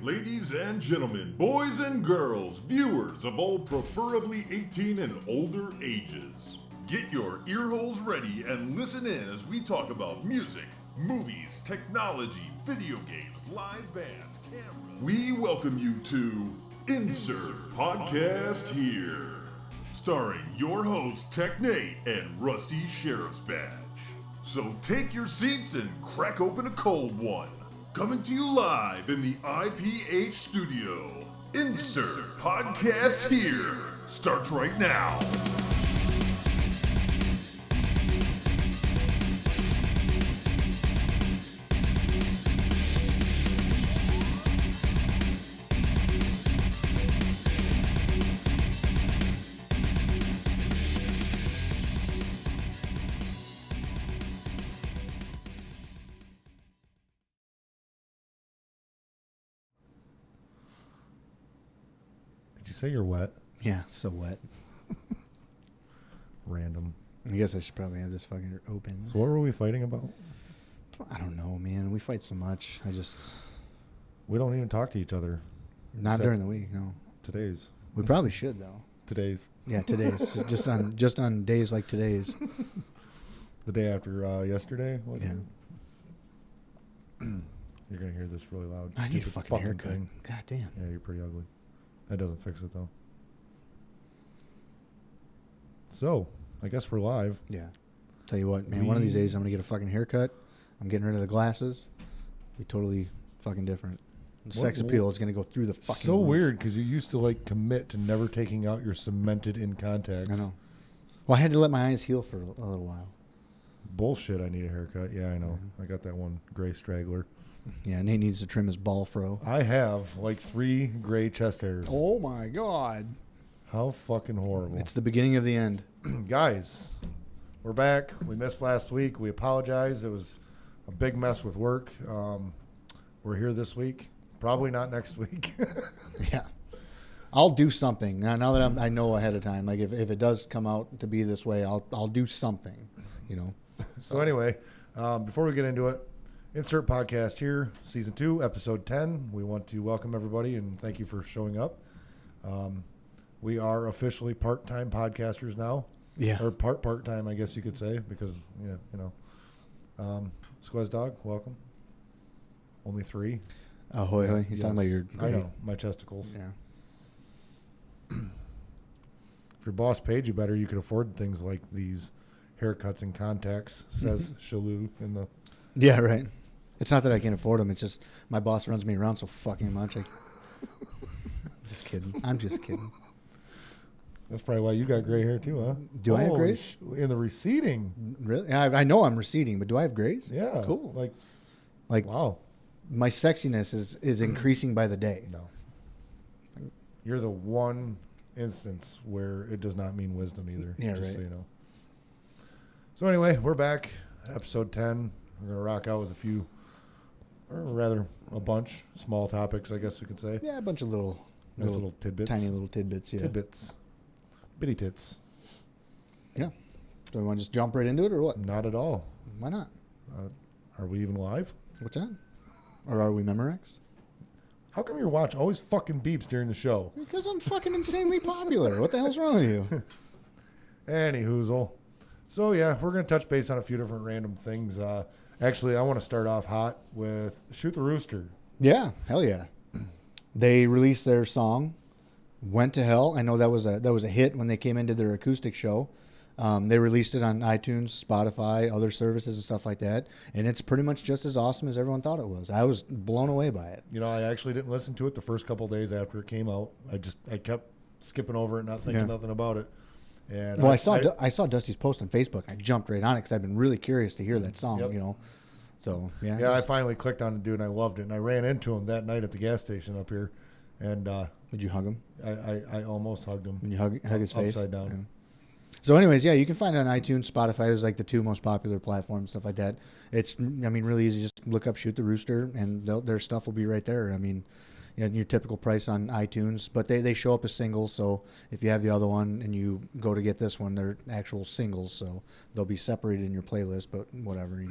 Ladies and gentlemen, boys and girls, viewers of all preferably 18 and older ages, get your ear holes ready and listen in as we talk about music, movies, technology, video games, live bands, cameras. We welcome you to Insert Podcast Here, starring your hosts Tech Nate and Rusty Sheriff's Badge. So take your seats and crack open a cold one. Coming to you live in the IPH studio, Insert Podcast Here starts right now. Say you're wet. Yeah, so wet. Random. I guess I should probably have this fucking open. So what were we fighting about? I don't know, man. We fight so much. We don't even talk to each other. Not during the week, no. Today's. We probably should though. Today's. Yeah, today's. just on days like today's. The day after yesterday? Yeah. You're going to hear this really loud. I need a fucking haircut. Thing. God damn. Yeah, you're pretty ugly. That doesn't fix it, though. So, I guess we're live. Yeah. Tell you what, man, one of these days I'm going to get a fucking haircut. I'm getting rid of the glasses. Be totally fucking different. The sex appeal is going to go through the fucking So roof. weird, because you used to, commit to never taking out your cemented in contacts. I know. Well, I had to let my eyes heal for a little while. Bullshit, I need a haircut. Yeah, I know. Mm-hmm. I got that one gray straggler. Yeah, Nate needs to trim his ball fro. I have, 3 gray chest hairs. Oh, my God. How fucking horrible. It's the beginning of the end. Guys, we're back. We missed last week. We apologize. It was a big mess with work. We're here this week. Probably not next week. Yeah. I'll do something. Now that I know ahead of time, if it does come out to be this way, I'll do something, So anyway, before we get into it, Insert Podcast Here, Season 2, Episode 10. We want to welcome everybody and thank you for showing up. We are officially part-time podcasters now. Yeah. Or part-time, I guess you could say, because, Squaz Dog, welcome. Only 3. Oh, hoy, hoy. He's talking about your... I know, my testicles. Yeah. If your boss paid you better, you could afford things like these haircuts and contacts, says Shalou in the... Yeah, right. It's not that I can't afford them. It's just my boss runs me around so fucking much. Just kidding. I'm just kidding. That's probably why you got gray hair too, huh? Do I have grays? In the receding. Really? I know I'm receding, but do I have grays? Yeah. Cool. Like wow. My sexiness is increasing by the day. No. You're the one instance where it does not mean wisdom either. Yeah, just right. So you know. So anyway, we're back. Episode 10. We're going to rock out with a few, or rather a bunch, small topics, I guess we could say. Yeah, a bunch of little tidbits. tiny little tidbits, yeah. Tidbits. Bitty tits. Yeah. Do we want to just jump right into it or what? Not at all. Why not? Are we even live? What's that? Or are we Memorex? How come your watch always fucking beeps during the show? Because I'm fucking insanely popular. What the hell's wrong with you? Anyhoozle. So, yeah, we're going to touch base on a few different random things. Actually, I want to start off hot with Shoot the Rooster. Yeah, hell yeah. They released their song, Went to Hell. I know that was a hit when they came into their acoustic show. They released it on iTunes, Spotify, other services and stuff like that. And it's pretty much just as awesome as everyone thought it was. I was blown away by it. I actually didn't listen to it the first couple of days after it came out. I kept skipping over it, not thinking nothing about it. And well, I saw Dusty's post on Facebook. I jumped right on it because I've been really curious to hear that song, So, yeah. Yeah, I finally clicked on it, dude, and I loved it. And I ran into him that night at the gas station up here. And did you hug him? I almost hugged him. Did you hug his face? Upside down. Yeah. So anyways, yeah, you can find it on iTunes, Spotify. There's the 2 most popular platforms, stuff like that. It's, really easy. Just look up Shoot the Rooster, and their stuff will be right there. Your typical price on iTunes, but they show up as singles. So if you have the other one and you go to get this one, they're actual singles. So they'll be separated in your playlist, but whatever,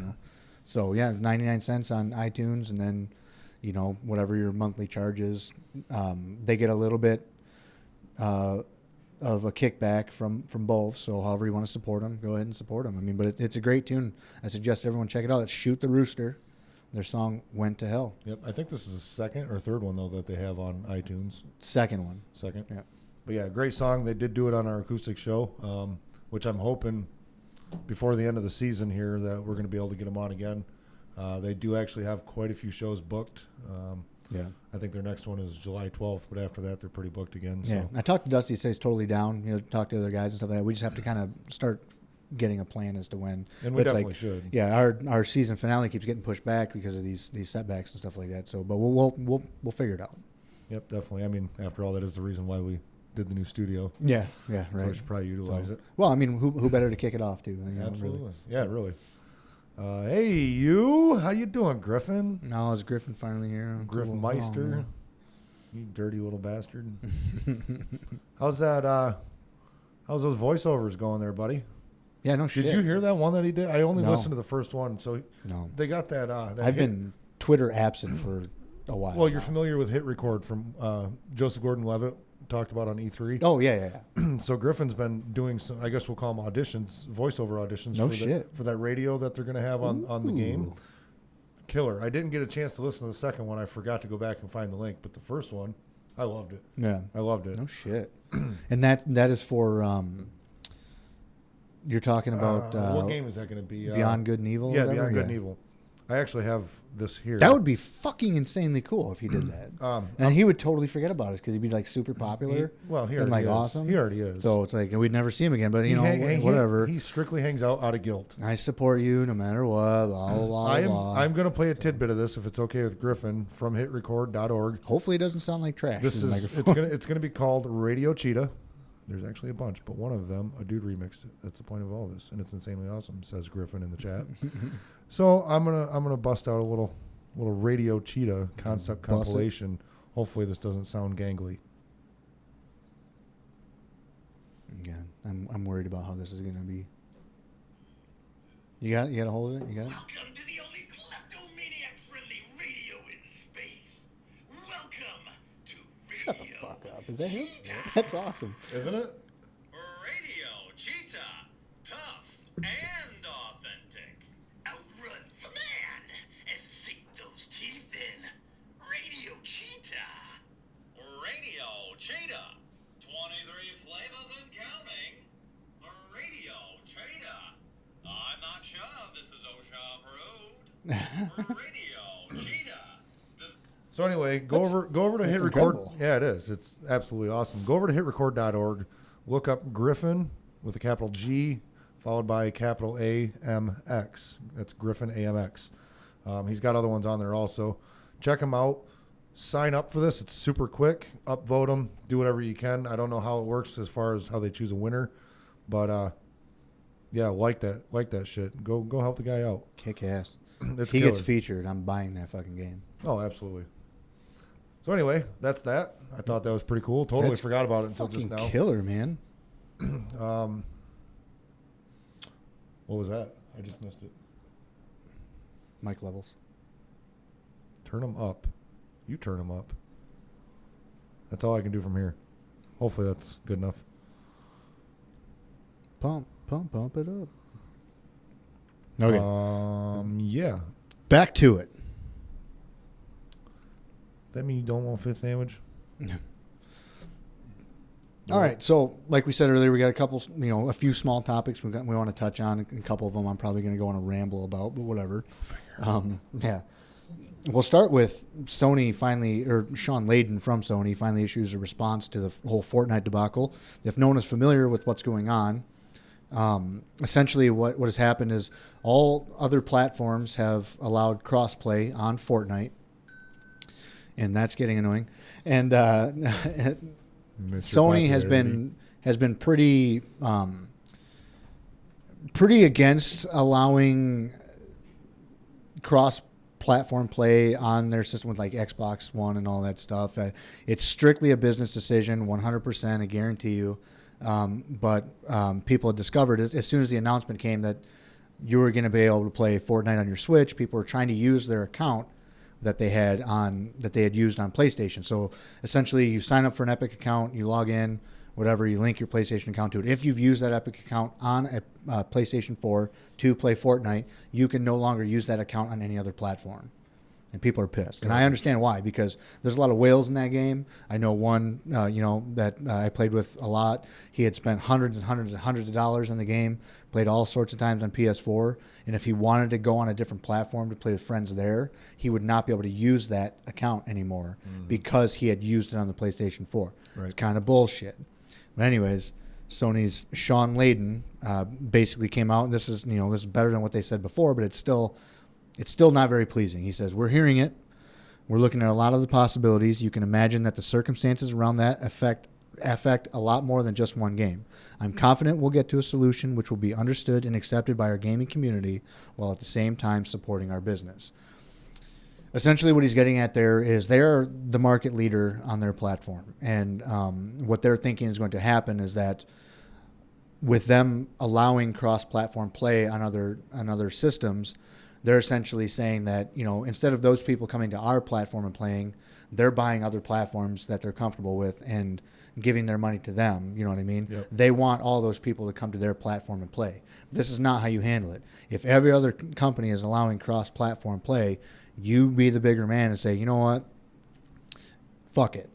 So yeah, 99 cents on iTunes, and then whatever your monthly charge is. They get a little bit of a kickback from both. So however you want to support them, go ahead and support them. I mean, but it's a great tune. I suggest everyone check it out. It's Shoot the Rooster. Their song Went to Hell. Yep. I think this is the second or third one, though, that they have on iTunes. Second one. Second? Yeah. But, yeah, great song. They did do it on our acoustic show, which I'm hoping before the end of the season here that we're going to be able to get them on again. They do actually have quite a few shows booked. Yeah. I think their next one is July 12th, but after that, they're pretty booked again. Yeah. So. I talked to Dusty. He says he's totally down. Talk to other guys and stuff like that. We just have to kind of start getting a plan as to when. And we definitely should. Yeah, our season finale keeps getting pushed back because of these setbacks and stuff like that. So, but we'll figure it out. Yep, definitely. I mean, after all, that is the reason why we did the new studio. Yeah, right. So we should probably utilize it. Well, I mean, who better to kick it off to? Absolutely. Really. Yeah, really. Hey, you. How you doing, Griffin? No, is Griffin finally here? Griffin Cool. Meister. You dirty little bastard. How's that? How's those voiceovers going there, buddy? Yeah, no shit. Did you hear that one that he did? I only No. listened to the first one. So No. they got that. I've been Twitter absent for a while. Well, you're now. familiar with Hit Record from Joseph Gordon-Levitt, talked about on E3. Oh, yeah. So Griffin's been doing some, I guess we'll call them auditions, voiceover auditions. No for shit. for that radio that they're going to have on the game. Killer. I didn't get a chance to listen to the second one. I forgot to go back and find the link. But the first one, I loved it. Yeah. I loved it. No shit. And that is for you're talking about what game is that going to be? Beyond Good and Evil? Yeah, or whatever? Beyond Good and Evil. I actually have this here. That would be fucking insanely cool if he did that. And he would totally forget about us because he'd be like super popular. He and already like is. awesome. He already is. So it's like we'd never see him again. But whatever. He strictly hangs out of guilt. I support you no matter what. Blah, blah, blah. I'm going to play a tidbit of this if it's okay with Griffin from hitrecord.org. Hopefully it doesn't sound like trash. This in the is microphone. it's going to be called Radio Cheetah. There's actually a bunch, but one of them, a dude remixed it. That's the point of all this, and it's insanely awesome, says Griffin in the chat. So I'm gonna bust out a little Radio Cheetah concept compilation. Hopefully this doesn't sound gangly. Yeah, I'm worried about how this is gonna be. You got a hold of it? You got it? Welcome to the only kleptomaniac-friendly radio in space. Welcome to Radio Shut the fuck up. Is that him? That's awesome. Isn't it? Radio Cheetah. Tough and authentic. Outrun the man and sink those teeth in. Radio Cheetah. Radio Cheetah. 23 flavors and counting. Radio Cheetah. I'm not sure this is OSHA approved. Radio Cheetah. So anyway, go over to Hit Record. incredible. Yeah, it is. It's absolutely awesome. Go over to hitrecord.org. Look up Griffin with a capital G followed by a capital AMX. That's Griffin AMX. He's got other ones on there also. Check him out. Sign up for this. It's super quick. Upvote them. Do whatever you can. I don't know how it works as far as how they choose a winner, but yeah, like that shit. Go help the guy out. Kick ass. It's He killer. gets featured. I'm buying that fucking game. Oh, absolutely. So anyway, that's that. I thought that was pretty cool. Totally That's forgot about it until just Fucking now. killer, man. What was that? I just missed it. Mic levels. Turn them up. You turn them up. That's all I can do from here. Hopefully that's good enough. Pump it up. Okay. Yeah. Back to it. That mean you don't want fifth damage? All right. So, like we said earlier, we got a few small topics we want to touch on. A couple of them I'm probably going to go on a ramble about, but whatever. Yeah. We'll start with Sony finally, or Sean Layden from Sony finally issues a response to the whole Fortnite debacle. If no one is familiar with what's going on, essentially what has happened is all other platforms have allowed crossplay on Fortnite, and that's getting annoying. And Sony has been pretty against allowing cross-platform play on their system with like Xbox One and all that stuff. It's strictly a business decision, 100%. I guarantee you. But people had discovered as soon as the announcement came that you were going to be able to play Fortnite on your Switch, people were trying to use their account that they had used on PlayStation. So essentially, you sign up for an Epic account, you log in, whatever, you link your PlayStation account to it. If you've used that Epic account on a PlayStation 4 to play Fortnite, you can no longer use that account on any other platform. And people are pissed. And I understand why, because there's a lot of whales in that game. I know one, that I played with a lot. He had spent hundreds and hundreds and hundreds of dollars on the game, played all sorts of times on PS4. And if he wanted to go on a different platform to play with friends there, he would not be able to use that account anymore because he had used it on the PlayStation 4. Right. It's kind of bullshit. But anyways, Sony's Sean Layden basically came out, and this is better than what they said before, but it's still not very pleasing. He says, we're hearing it. We're looking at a lot of the possibilities. You can imagine that the circumstances around that affect a lot more than just one game. I'm confident we'll get to a solution which will be understood and accepted by our gaming community while at the same time supporting our business. Essentially what he's getting at there is they're the market leader on their platform. And what they're thinking is going to happen is that with them allowing cross-platform play on other systems, they're essentially saying that, instead of those people coming to our platform and playing, they're buying other platforms that they're comfortable with and giving their money to them. You know what I mean? Yep. They want all those people to come to their platform and play. This is not how you handle it. If every other company is allowing cross-platform play, you be the bigger man and say, you know what? Fuck it.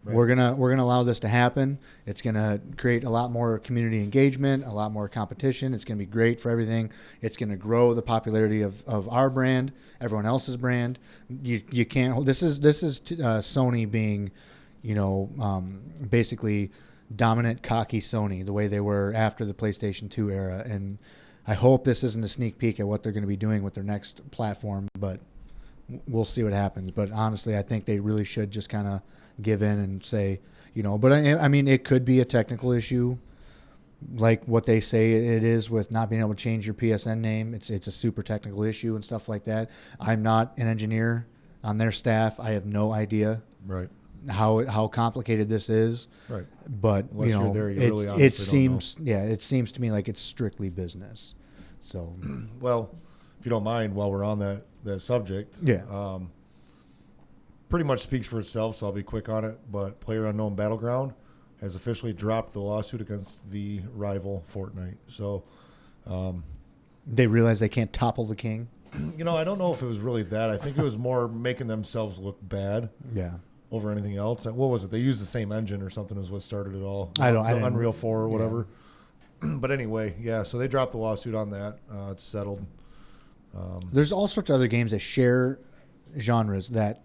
Right. We're gonna allow this to happen. It's gonna create a lot more community engagement, a lot more competition. It's gonna be great for everything. It's gonna grow the popularity of our brand, everyone else's brand. You can't. This is Sony being, basically dominant, cocky Sony, the way they were after the PlayStation 2 era. And I hope this isn't a sneak peek at what they're going to be doing with their next platform, but we'll see what happens. But honestly, I think they really should just kind of give in and say, but I mean, it could be a technical issue like what they say it is with not being able to change your PSN name. It's a super technical issue and stuff like that. I'm not an engineer on their staff. I have no idea how complicated this is. Right. But unless you're there, you really honestly don't know. It seems to me like it's strictly business. So well, if you don't mind, while we're on that subject, pretty much speaks for itself, so I'll be quick on it. But PlayerUnknown Battleground has officially dropped the lawsuit against the rival Fortnite. So they realize they can't topple the king. I don't know if it was really that. I think it was more making themselves look bad. Yeah. Over anything else. What was it? They used the same engine or something is what started it all. I don't Unreal 4 or whatever. Yeah. But anyway, so they dropped the lawsuit on that. It's settled. There's all sorts of other games that share genres that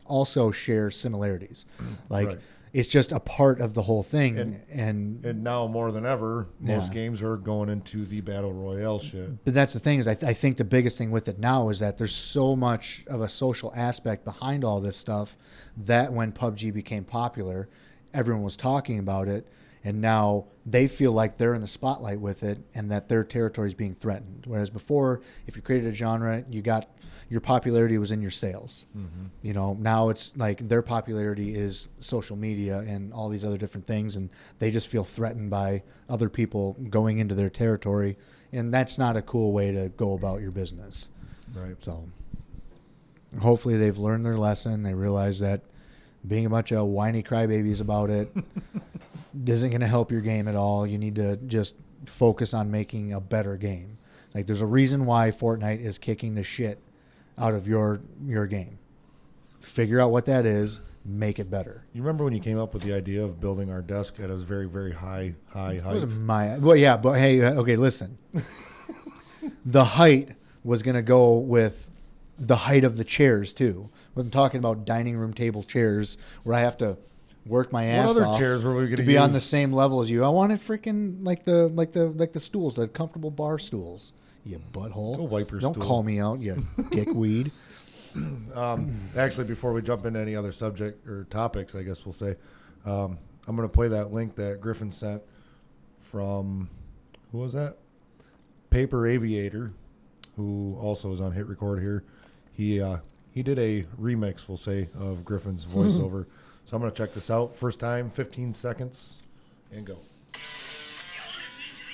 also share similarities. Like it's just a part of the whole thing. And now more than ever, most games are going into the battle royale shit. But that's the thing is I think the biggest thing with it now is that there's so much of a social aspect behind all this stuff that when PUBG became popular, everyone was talking about it. And now they feel like they're in the spotlight with it and that their territory is being threatened. Whereas before, if you created a genre, your popularity was in your sales. Mm-hmm. Now it's like their popularity is social media and all these other different things, and they just feel threatened by other people going into their territory, and that's not a cool way to go about your business. Right. So hopefully they've learned their lesson. They realize that being a bunch of whiny crybabies about it isn't going to help your game at all. You need to just focus on making a better game. Like there's a reason why Fortnite is kicking the shit out of your game. Figure out what that is, make it better. You remember when you came up with the idea of building our desk at a very, very high height? It wasn't but hey, okay, listen. The height was going to go with the height of the chairs too. I wasn't talking about dining room table chairs where I have to work my ass off. What other chairs were we going to be on the same level as you? I wanted freaking like the stools, the comfortable bar stools. You butthole. Go wipe your stool. Don't call me out, you dickweed. Actually, before we jump into any other subject or topics, I guess we'll say, I'm going to play that link that Griffin sent from, who was that? Paper Aviator, who also is on Hit Record here. He did a remix, we'll say, of Griffin's voiceover. So I'm going to check this out. First time, 15 seconds, and go. You're listening to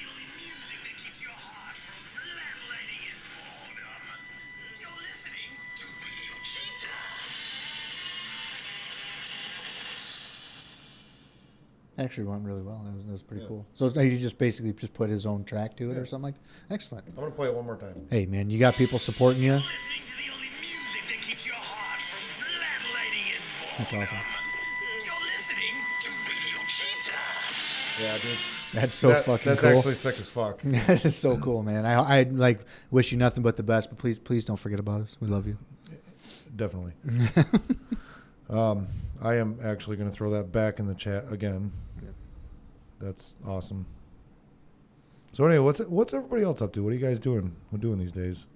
Radio Cheetah. actually went really well. That was pretty cool. So you just basically just put his own track to it or something like that? Excellent. I'm going to play it one more time. Hey, man, you got people supporting you. Listening to the only music that keeps your heart from flat-lighting in That's boredom. awesome. You're listening to Radio Cheetah. Yeah, dude. That's so fucking that's cool. That's actually sick as fuck. That is so cool, man. I like wish you nothing but the best, but please don't forget about us. We love you. Definitely. I am actually going to throw that back in the chat again. That's awesome. So anyway, what's everybody else up to? What are you guys doing? What doing these days?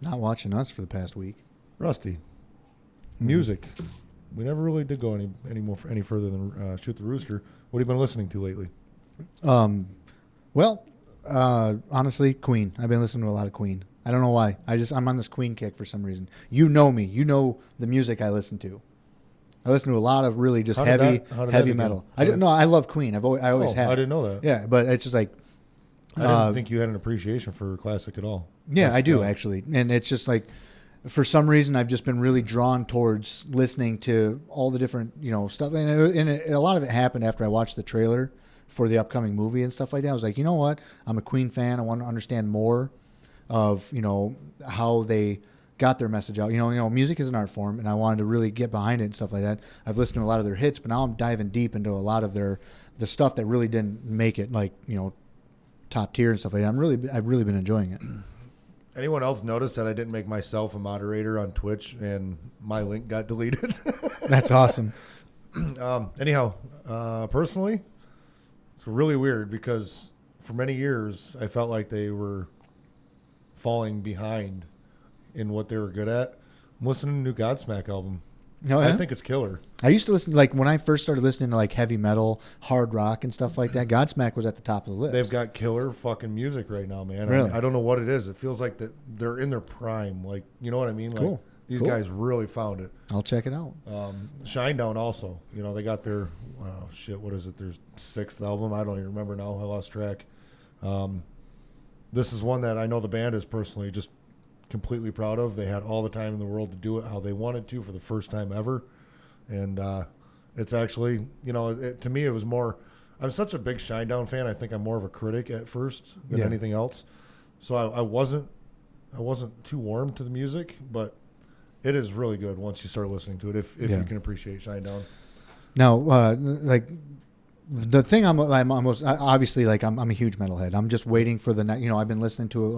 Not watching us for the past week. Rusty. Music. We never really did go any further than Shoot the Rooster. What have you been listening to lately? Well, honestly, Queen. I've been listening to a lot of Queen. I don't know why. I'm on this Queen kick for some reason. You know me. You know the music I listen to. I listen to a lot of really just heavy metal. I love Queen. I always have. I didn't know that. Yeah, but it's just like I didn't think you had an appreciation for classic at all. Yeah, I do actually, and it's just like for some reason I've just been really drawn towards listening to all the different stuff, and a lot of it happened after I watched the trailer for the upcoming movie and stuff like that. I was like, you know what? I'm a Queen fan. I want to understand more of how they got their message out. Music is an art form, and I wanted to really get behind it and stuff like that. I've listened to a lot of their hits, but now I'm diving deep into a lot of the stuff that really didn't make it, like top tier and stuff like that. I've really been enjoying it. Anyone else notice that I didn't make myself a moderator on Twitch and my link got deleted? That's awesome. Anyhow, personally, it's really weird because for many years I felt like they were falling behind in what they were good at. I'm listening to the new Godsmack album. Oh, yeah? I think it's killer. I used to listen, like when I first started listening to like heavy metal, hard rock and stuff like that, Godsmack was at the top of the list. They've got killer fucking music right now, man. Really? I don't know what it is. It feels like that they're in their prime. Like, you know what I mean? Like, cool. These guys really found it. I'll check it out. Shinedown also. They got their, what is it? Their 6th album. I don't even remember now. I lost track. This is one that I know the band is personally just completely proud of. They had all the time in the world to do it how they wanted to for the first time ever. And it's actually, to me it was more, I'm such a big Shinedown fan. I think I'm more of a critic at first than anything else. So I wasn't too warm to the music, but it is really good once you start listening to it, if you can appreciate Shinedown. Now, like the thing I'm almost obviously like I'm a huge metalhead. I'm just waiting for the next. I've been listening to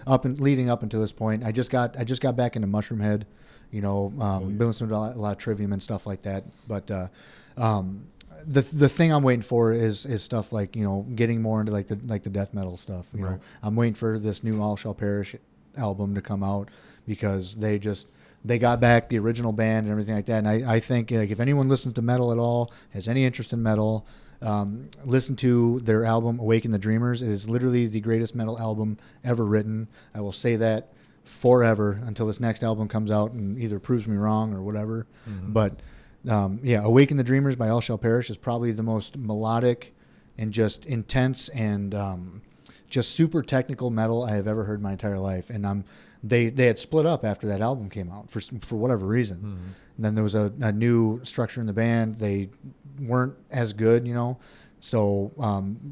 up and leading up until this point. I just got back into Mushroomhead. Been listening to a lot of Trivium and stuff like that. But the thing I'm waiting for is stuff like getting more into like the death metal stuff. Right. I'm waiting for this new All Shall Perish album to come out because they got back the original band and everything like that. And I think like if anyone listens to metal at all, has any interest in metal, listen to their album Awaken the Dreamers. It is literally the greatest metal album ever written. I will say that forever until this next album comes out and either proves me wrong or whatever. Mm-hmm. But Awaken the Dreamers by All Shall Perish is probably the most melodic and just intense and just super technical metal I have ever heard in my entire life. And they had split up after that album came out for whatever reason. Mm-hmm. And then there was a new structure in the band. They weren't as good, So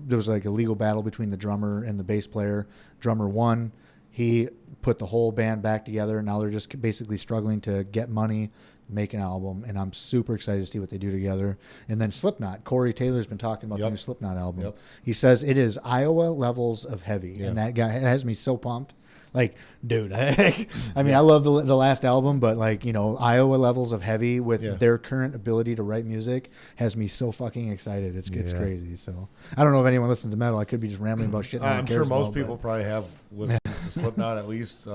there was like a legal battle between the drummer and the bass player. Drummer won. He put the whole band back together. And now they're just basically struggling to get money, make an album. And I'm super excited to see what they do together. And then Slipknot. Corey Taylor's been talking about the new Slipknot album. Yep. He says it is Iowa levels of heavy. Yeah. And that guy has me so pumped. Like, dude, I mean, I love the last album, but like, Iowa levels of heavy with their current ability to write music has me so fucking excited. It's crazy. So I don't know if anyone listens to metal. I could be just rambling about shit. I'm sure most people probably have listened to Slipknot at least.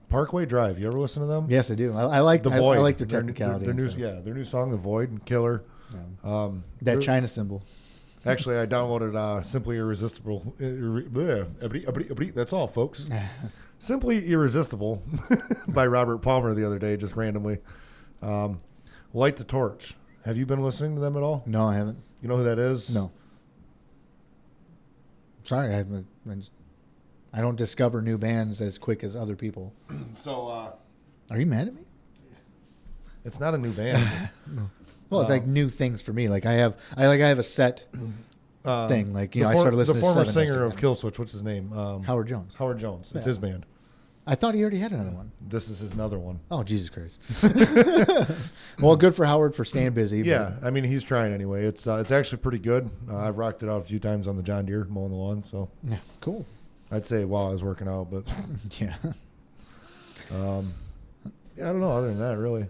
Parkway Drive. You ever listen to them? Yes, I do. I like The Void. I like their technicality. Their new song, The Void, and killer. Yeah. That China symbol. Actually, I downloaded Simply Irresistible. That's all, folks. Simply Irresistible by Robert Palmer the other day, just randomly. Light the Torch. Have you been listening to them at all? No, I haven't. You know who that is? No. Sorry, I don't discover new bands as quick as other people. So, are you mad at me? It's not a new band. No. Well, like new things for me. Like I have a set thing. Like I started listening to the former to singer of Killswitch. What's his name? Howard Jones. Howard Jones. It's Yeah. his band. I thought he already had another one. This is his another one. Oh, Jesus Christ. Well, good for Howard for staying busy. Yeah, I mean he's trying anyway. It's actually pretty good. I've rocked it out a few times on the John Deere mowing the lawn. So Yeah, cool. I'd say while I was working out, but Yeah. yeah, I don't know. Other than that, really.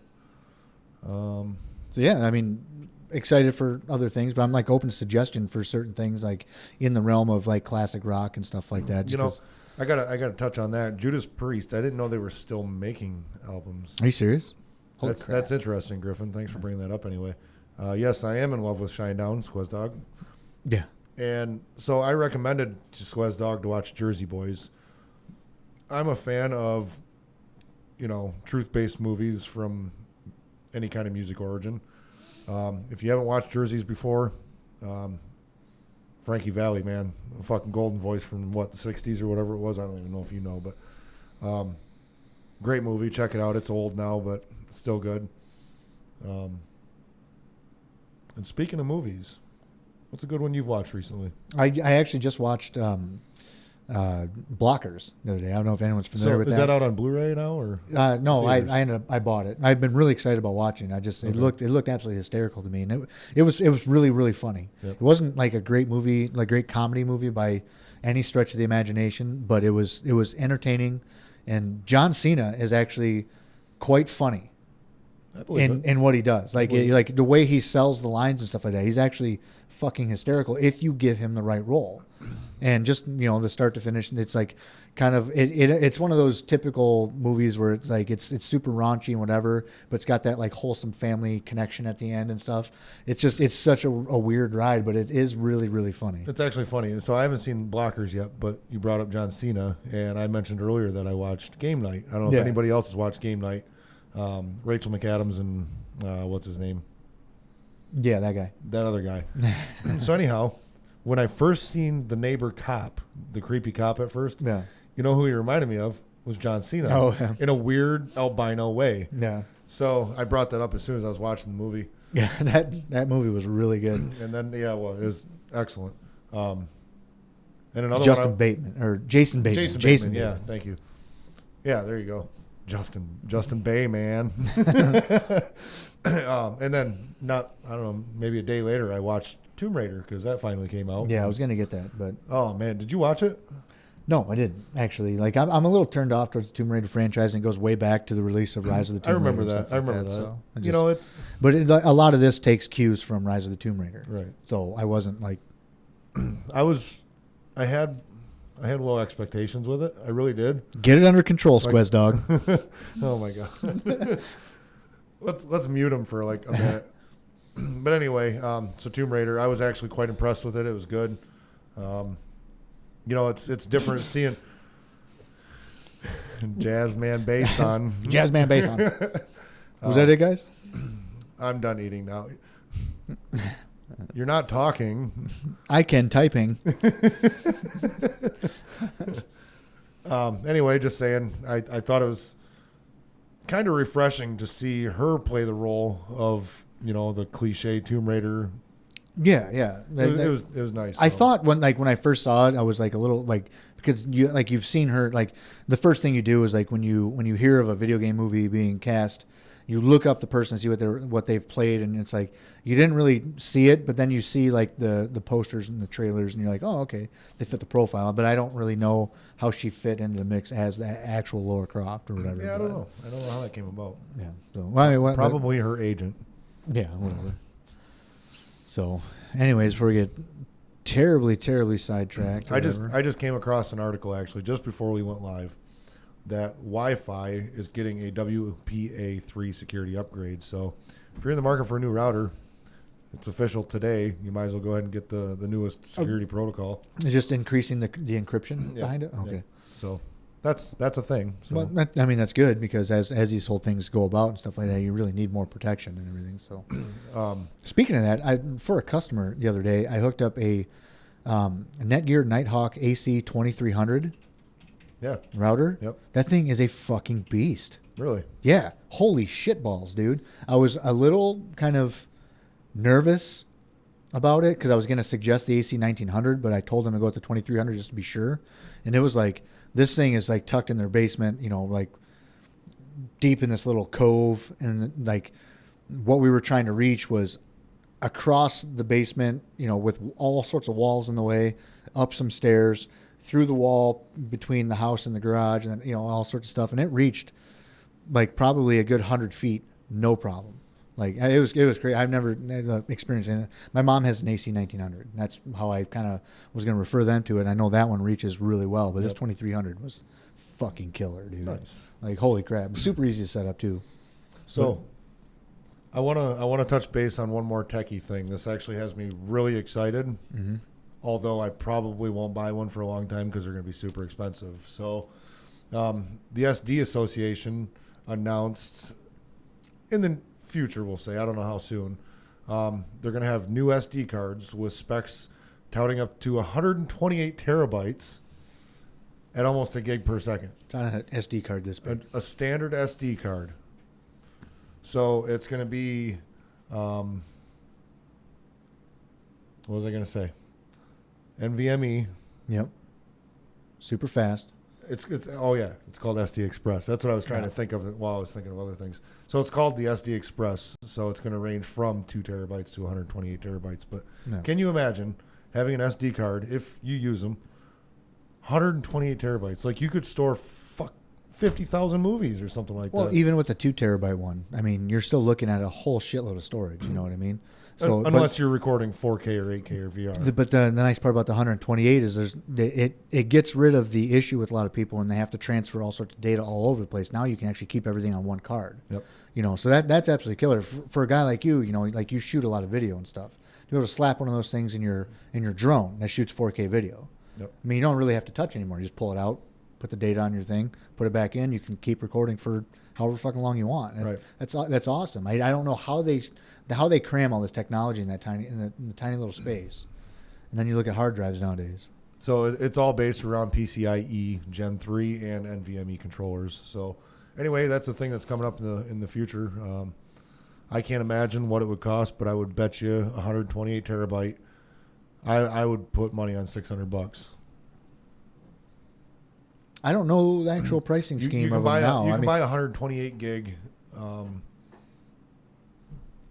So yeah, I mean, excited for other things, but I'm like open to suggestion for certain things, like in the realm of like classic rock and stuff like that. You know, I gotta touch on that. Judas Priest. I didn't know they were still making albums. Are you serious? Holy crap. That's interesting, Griffin. Thanks for bringing that up. Anyway, yes, I am in love with Shinedown, Squez Dog, Yeah. and so I recommended to Squez Dog to watch Jersey Boys. I'm a fan of, truth-based movies from any kind of music origin. If you haven't watched Jerseys before, Frankie Valli, man, a fucking golden voice from the 60s or whatever it was. I don't even know if you know, but great movie. Check it out. It's old now, but it's still good. And speaking of movies, what's a good one you've watched recently? I actually just watched Blockers the other day. I don't know if anyone's familiar with that. Is that out on Blu-ray now, or no? theaters? I bought it. I've been really excited about watching it. It looked absolutely hysterical to me, and it was really, really funny. Yep. It wasn't like a great movie, like great comedy movie by any stretch of the imagination, but it was entertaining, and John Cena is actually quite funny in what he does. Like the way he sells the lines and stuff like that. He's actually fucking hysterical if you give him the right role. And just, the start to finish, it's like kind of it's one of those typical movies where it's like it's super raunchy and whatever, but it's got that like wholesome family connection at the end and stuff. It's such a weird ride, but it is really, really funny. It's actually funny. So I haven't seen Blockers yet, but you brought up John Cena, and I mentioned earlier that I watched Game Night. I don't know if anybody else has watched Game Night. Rachel McAdams and what's his name? Yeah, that guy. That other guy. So anyhow, when I first seen the neighbor cop, the creepy cop at first, Yeah. you know who he reminded me of was John Cena. Oh, yeah. In a weird albino way. Yeah. So I brought that up as soon as I was watching the movie. Yeah, that movie was really good. And then, it was excellent. And another Jason one Bateman. Jason Bateman, yeah, Bateman. thank you. Yeah, there you go. Justin Bay, man. And then I don't know, maybe a day later I watched Tomb Raider because that finally came out. Yeah, I was going to get that, but Oh man, did you watch it? no, I didn't actually. Like I'm a little turned off towards the Tomb Raider franchise, and it goes way back to the release of Rise of the Tomb Raider. I remember and that. stuff I like remember that. So I You just- know, it's but a lot of this takes cues from Rise of the Tomb Raider. right. So I wasn't like, I had low expectations with it. I really did. get it under control, Squez Dog. Oh my god. Let's mute him for like a minute. But anyway, so Tomb Raider, I was actually quite impressed with it. It was good. It's different seeing Jazzman bass on. Jazzman bass on. Was that it, guys? I'm done eating now. You're not talking. I can typing. Anyway, just saying, I thought it was kind of refreshing to see her play the role of, the cliche Tomb Raider. Yeah. It was nice. I though. thought when I first saw it, I was like a little like, because you've seen her, like the first thing you do is like when you hear of a video game movie being cast, you look up the person and see what they've played, and it's like you didn't really see it, but then you see like the posters and the trailers, and you're like, oh, okay, they fit the profile, but I don't really know how she fit into the mix as the actual Laura Croft or whatever. Yeah, I don't know how that came about. Yeah, so well, Probably her agent. yeah, whatever. So, anyways, before we get terribly, terribly sidetracked, or I whatever. just came across an article actually just before we went live that Wi-Fi is getting a WPA3 security upgrade. So if you're in the market for a new router, it's official today. You might as well go ahead and get the newest security protocol. It's just increasing the encryption Yeah, behind it. yeah. Okay. So that's a thing. So Well, that's good because as these whole things go about and stuff like that, you really need more protection and everything. So, speaking of that, for a customer the other day, I hooked up a Netgear Nighthawk AC 2300 yeah, router. Yep. That thing is a fucking beast. really. Yeah, holy shit balls, dude. I was a little kind of nervous about it because I was going to suggest the AC 1900, but I told them to go with the 2300 just to be sure. And it was like, this thing is like tucked in their basement, you know, like deep in this little cove. And like what we were trying to reach was across the basement, you know, with all sorts of walls in the way, up some stairs, through the wall between the house and the garage, and, you know, all sorts of stuff. And it reached like probably a good 100 feet, no problem. Like it was great. I've never experienced anything. My mom has an AC 1900. That's how I kind of was going to refer them to it. I know that one reaches really well, but this 2300 was fucking killer, dude. Nice. Like holy crap, super easy to set up too. So I wanna touch base on one more techie thing. This actually has me really excited. Mm-hmm. Although I probably won't buy one for a long time because they're going to be super expensive. So the SD Association announced in the future, we'll say, I don't know how soon, they're going to have new SD cards with specs touting up to 128 terabytes at almost a gig per second. It's on an SD card this big. A standard SD card. So it's going to be, what was I going to say? NVMe. Yep. Super fast. It's called SD Express. That's what I was trying to think of while I was thinking of other things. So it's called the SD Express. So it's going to range from 2 terabytes to 128 terabytes. But can you imagine having an SD card, if you use them, 128 terabytes? Like you could store 50,000 movies or something like that. Well, even with the 2 terabyte one, I mean, you're still looking at a whole shitload of storage. You know what I mean? So unless you're recording 4K or 8K or VR. But the nice part about the 128 is it gets rid of the issue with a lot of people when they have to transfer all sorts of data all over the place. Now you can actually keep everything on one card. Yep. You know, so that's absolutely killer for a guy like you. You know, like you shoot a lot of video and stuff. To be able to slap one of those things in your drone that shoots 4K video. Yep. I mean, you don't really have to touch anymore. You just pull it out, put the data on your thing, put it back in. You can keep recording for however fucking long you want. Right. That's awesome. I don't know how they cram all this technology in that in the tiny little space. And then you look at hard drives nowadays. So it's all based around PCIe Gen 3 and NVMe controllers. So anyway, that's the thing that's coming up in the future. I can't imagine what it would cost, but I would bet you 128 terabyte. I would put money on $600. I don't know the actual pricing scheme you can of buy them now. You can buy 128 gig. Trying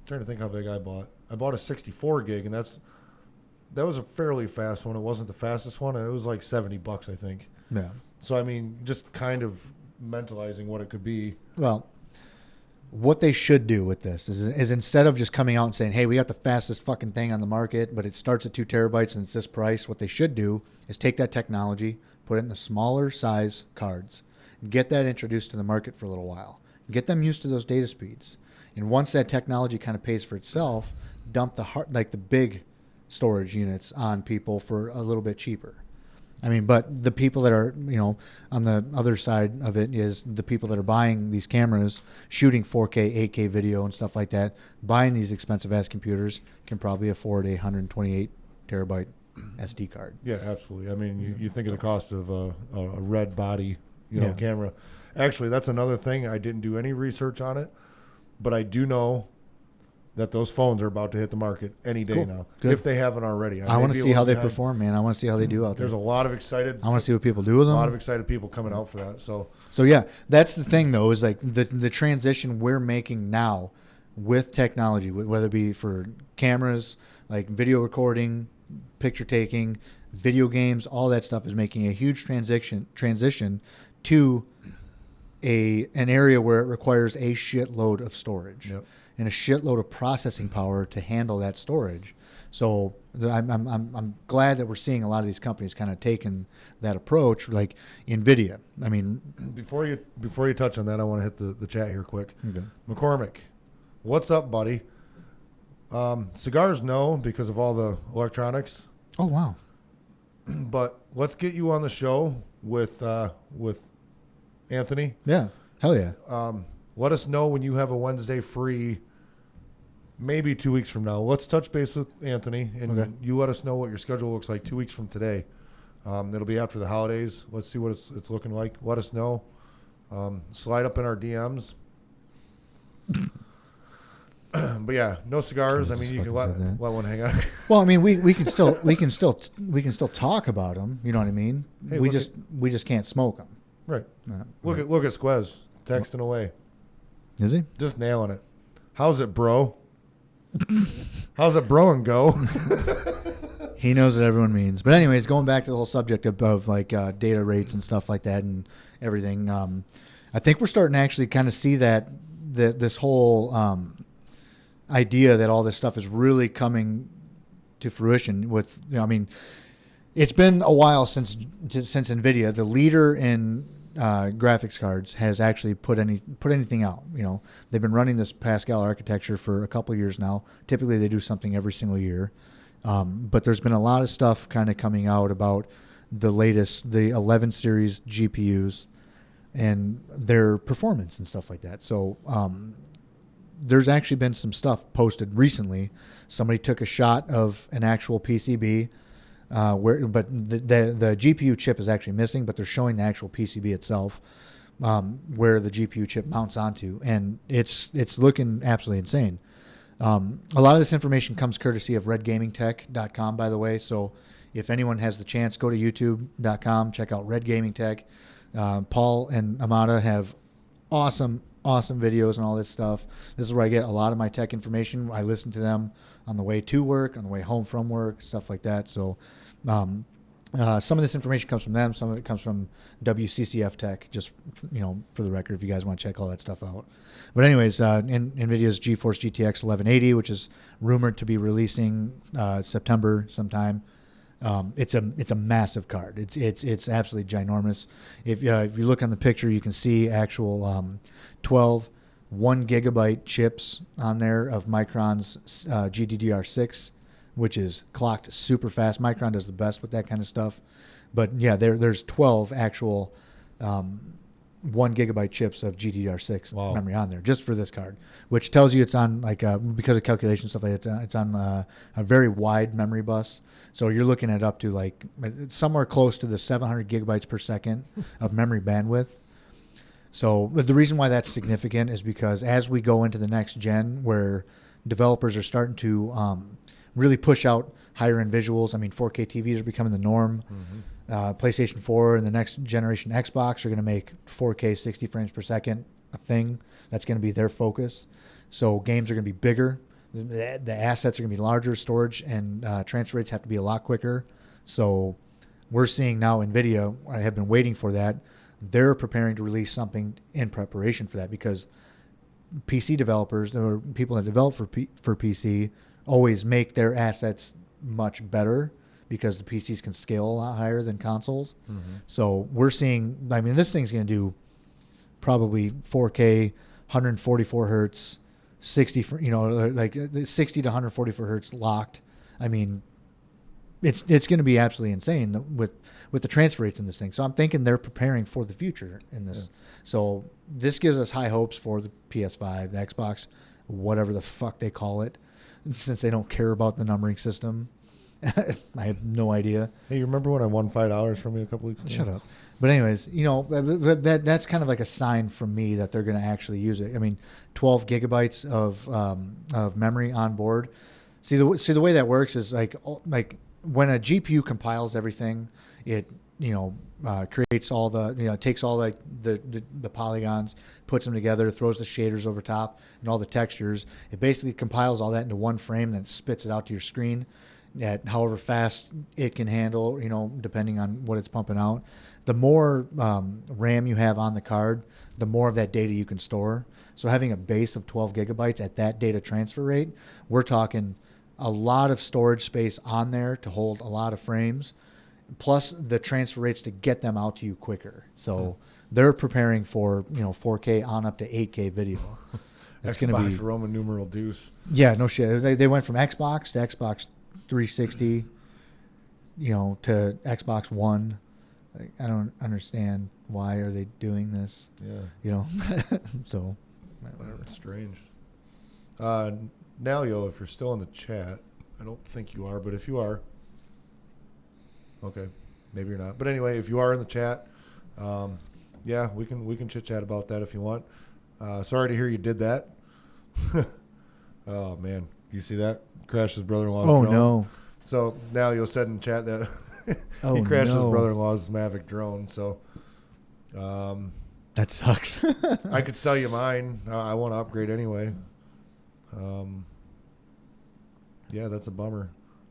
to think how big I bought. I bought a 64 gig, and that was a fairly fast one. It wasn't the fastest one. It was like $70, I think. Yeah. So I mean, just kind of mentalizing what it could be. Well, what they should do with this is instead of just coming out and saying, hey, we got the fastest fucking thing on the market, but it starts at 2 terabytes and it's this price, what they should do is take that technology, put it in the smaller size cards, and get that introduced to the market for a little while. Get them used to those data speeds. And once that technology kind of pays for itself, dump the big storage units on people for a little bit cheaper. I mean, but the people that are, you know, on the other side of it is the people that are buying these cameras, shooting 4K, 8K video and stuff like that, buying these expensive ass computers can probably afford a 128 terabyte SD card. Yeah, absolutely. I mean, you think of the cost of a red body, camera. Actually, that's another thing. I didn't do any research on it, but I do know that those phones are about to hit the market any day now, if they haven't already. I want to see how they perform, man. I want to see how they do out there. There's a lot of excited. I want to see what people do with them. A lot of excited people coming out for that. So yeah, that's the thing though, is like the transition we're making now with technology, whether it be for cameras, like video recording, picture taking, video games, all that stuff is making a huge transition to an area where it requires a shitload of storage. Yep. And a shitload of processing power to handle that storage. So I'm glad that we're seeing a lot of these companies kind of taking that approach, like NVIDIA. I mean, before you touch on that, I want to hit the chat here quick. Okay. McCormick, what's up, buddy? Cigars, no, because of all the electronics. Oh wow! But let's get you on the show with Anthony. Yeah, hell yeah. Let us know when you have a Wednesday free, maybe 2 weeks from now. Let's touch base with Anthony, and you let us know what your schedule looks like 2 weeks from today. It'll be after the holidays. Let's see what it's looking like. Let us know. Slide up in our DMs. But yeah, no cigars. I mean, you can let one hang out. Well, I mean, we can still talk about them. You know what I mean? Hey, we just can't smoke them. Right. Look at Squez texting away. Is he? Just nailing it. How's it, bro? How's it, bro? And go. He knows what everyone means. But anyways, going back to the whole subject of like data rates and stuff like that and everything, I think we're starting to actually kind of see that this whole idea that all this stuff is really coming to fruition. With, I mean, it's been a while since NVIDIA, the leader in graphics cards, has actually put anything out. You know, they've been running this Pascal architecture for a couple of years now. Typically, they do something every single year. But there's been a lot of stuff kind of coming out about the 11 series GPUs and their performance and stuff like that. So there's actually been some stuff posted recently. Somebody took a shot of an actual PCB, but the GPU chip is actually missing, but they're showing the actual PCB itself, where the GPU chip mounts onto, and it's looking absolutely insane. A lot of this information comes courtesy of redgamingtech.com, by the way. So if anyone has the chance, go to youtube.com, check out Red Gaming Tech. Paul and Amada have awesome videos and all this stuff. This is where I get a lot of my tech information. I listen to them on the way to work, on the way home from work, stuff like that. So some of this information comes from them. Some of it comes from WCCF Tech, just, for the record, if you guys want to check all that stuff out. But anyways, NVIDIA's GeForce GTX 1180, which is rumored to be releasing September sometime. It's a massive card. It's absolutely ginormous. If you look on the picture, you can see actual 12 1 gigabyte chips on there of Micron's GDDR6, which is clocked super fast. Micron does the best with that kind of stuff. But yeah, there's 12 actual 1 gigabyte chips of GDDR6 memory on there just for this card, which tells you it's on because of calculation stuff like that, it's on a very wide memory bus. So you're looking at up to like somewhere close to the 700 gigabytes per second of memory bandwidth. So the reason why that's significant is because as we go into the next gen, where developers are starting to really push out higher end visuals. I mean, 4K TVs are becoming the norm. Mm-hmm. PlayStation 4 and the next generation Xbox are going to make 4K 60 frames per second a thing. That's going to be their focus. So games are going to be bigger. The assets are going to be larger. Storage and transfer rates have to be a lot quicker. So we're seeing now NVIDIA, I have been waiting for that. They're preparing to release something in preparation for that, because PC developers or people that develop for PC always make their assets much better because the PCs can scale a lot higher than consoles. Mm-hmm. So we're seeing, this thing's going to do probably 4K, 144 hertz, 60, 60 to 144 hertz locked. I mean, it's going to be absolutely insane with the transfer rates in this thing. So I'm thinking they're preparing for the future in this. Yeah. So this gives us high hopes for the PS5, the Xbox, whatever the fuck they call it, since they don't care about the numbering system. I have no idea. Hey, you remember when I won $5 from you a couple weeks ago? Shut up. But anyways, that's kind of like a sign from me that they're going to actually use it. I mean, 12 gigabytes of memory on board. See the way that works is like when a GPU compiles everything, it creates all the takes all like the polygons, puts them together, throws the shaders over top and all the textures. It basically compiles all that into one frame, then it spits it out to your screen at however fast it can handle, depending on what it's pumping out. The more RAM you have on the card, the more of that data you can store. So having a base of 12 gigabytes at that data transfer rate, we're talking a lot of storage space on there to hold a lot of frames, plus the transfer rates to get them out to you quicker. So they're preparing for 4K on up to 8K video. That's going to be Roman numeral deuce. Yeah, no shit. They went from Xbox to Xbox 360, to Xbox One. I don't understand why are they doing this. Yeah. So whatever. It's strange. Nalio, if you're still in the chat, I don't think you are, but if you are, okay, maybe you're not. But anyway, if you are in the chat, we can chit chat about that if you want. Sorry to hear you did that. Oh man, you see that? Crashed his brother-in-law's Oh drone. no. So now you'll said in chat that Oh, he crashed his no. brother-in-law's Mavic drone. So That sucks. I could sell you mine. I want to upgrade anyway. Yeah, that's a bummer.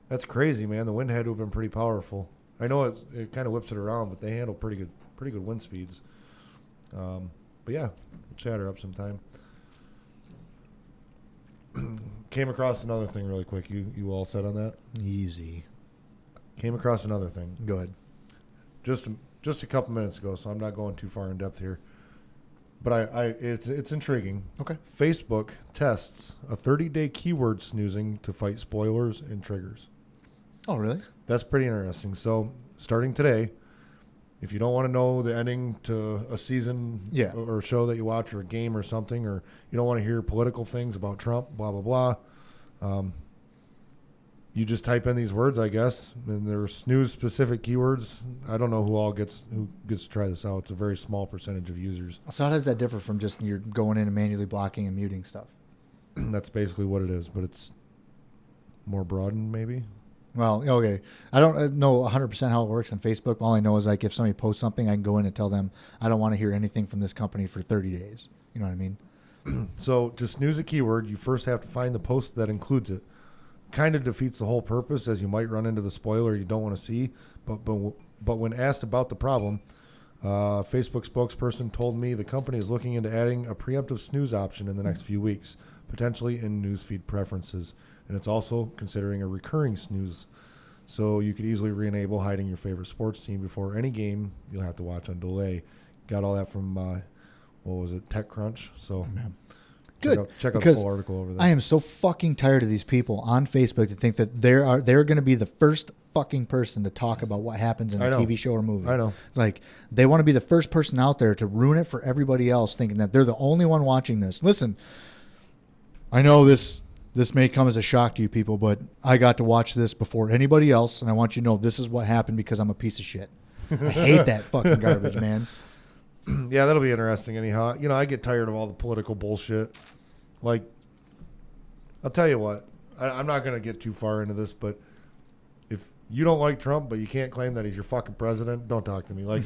That's crazy, man. The wind had to have been pretty powerful. I know it kind of whips it around, but they handle pretty good wind speeds. But yeah, we'll chat her up sometime. Came across another thing really quick. You all set on that? Easy. Came across another thing. Go ahead. Just a couple minutes ago, so I'm not going too far in depth here. But it's intriguing. Okay. Facebook tests a 30-day keyword snoozing to fight spoilers and triggers. Oh, really? That's pretty interesting. So starting today, if you don't want to know the ending to a season or show that you watch or a game or something, or you don't want to hear political things about Trump, blah, blah, blah, you just type in these words, I guess, and there are snooze-specific keywords. I don't know who gets to try this out. It's a very small percentage of users. So how does that differ from just you're going in and manually blocking and muting stuff? That's basically what it is, but it's more broadened, maybe. Well, okay. I don't know 100% how it works on Facebook. All I know is like if somebody posts something, I can go in and tell them I don't want to hear anything from this company for 30 days. You know what I mean? So to snooze a keyword, you first have to find the post that includes it. Kind of defeats the whole purpose, as you might run into the spoiler you don't want to see. But when asked about the problem, Facebook spokesperson told me the company is looking into adding a preemptive snooze option in the next few weeks, potentially in newsfeed preferences. And it's also considering a recurring snooze. So you could easily re-enable hiding your favorite sports team before any game you'll have to watch on delay. Got all that from, what was it, TechCrunch? So Good. Check out the full article over there. I am so fucking tired of these people on Facebook that think that they're going to be the first fucking person to talk about what happens in a TV show or movie. I know. It's like they want to be the first person out there to ruin it for everybody else, thinking that they're the only one watching this. Listen, I know this may come as a shock to you people, but I got to watch this before anybody else, and I want you to know this is what happened because I'm a piece of shit. I hate that fucking garbage, man. Yeah, that'll be interesting anyhow. You know, I get tired of all the political bullshit. Like, I'll tell you what, I'm not going to get too far into this, but if you don't like Trump, but you can't claim that he's your fucking president, don't talk to me. Like,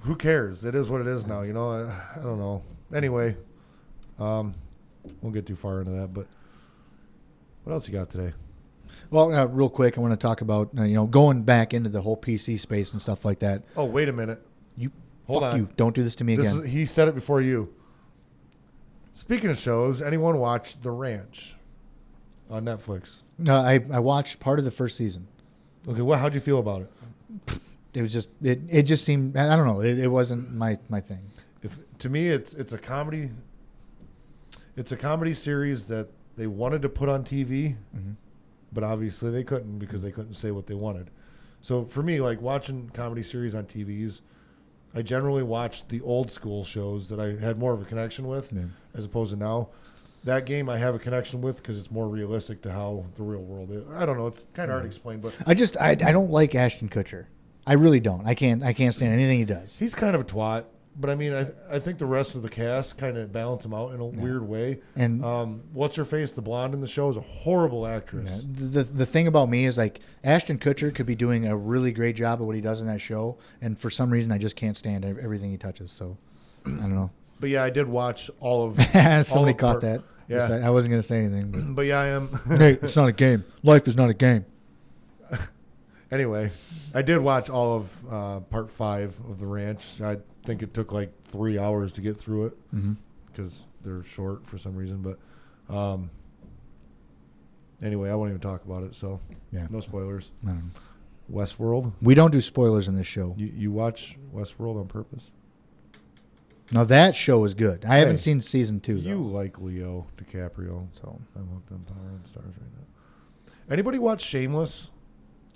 who cares? It is what it is now, you know? I don't know. Anyway, won't get too far into that, but what else you got today? Well, real quick, I want to talk about, going back into the whole PC space and stuff like that. Oh, wait a minute. Hold on. You. Don't do this to me again. He said it before you. Speaking of shows, anyone watch The Ranch on Netflix? I watched part of the first season. Okay, well, how'd you feel about it? It was just it just seemed, I don't know, it wasn't my thing. To me, it's a comedy. It's a comedy series that they wanted to put on TV, but obviously they couldn't because they couldn't say what they wanted. So for me, like watching comedy series on TVs, I generally watched the old school shows that I had more of a connection with, as opposed to now. That game I have a connection with because it's more realistic to how the real world is. I don't know. It's kind of hard to explain, but I don't like Ashton Kutcher. I really don't. I can't stand anything he does. he's kind of a twat. But I mean, I think the rest of the cast kind of balance him out in a weird way. And what's her face, the blonde in the show, is a horrible actress. The thing about me is like Ashton Kutcher could be doing a really great job of what he does in that show, and for some reason I just can't stand everything he touches. So I don't know. But yeah, I did watch all of. Somebody caught that. Yeah, I wasn't going to say anything. But yeah, I am. Hey, it's not a game. Life is not a game. Anyway, I did watch all of part 5 of The Ranch. I think it took like 3 hours to get through it because they're short for some reason. But anyway, I won't even talk about it. So no spoilers. Westworld. We don't do spoilers in this show. You watch Westworld on purpose? Now that show is good. I haven't seen season 2. You though. like Leo DiCaprio, so I'm hooked on Power and Stars right now. Anybody watch Shameless?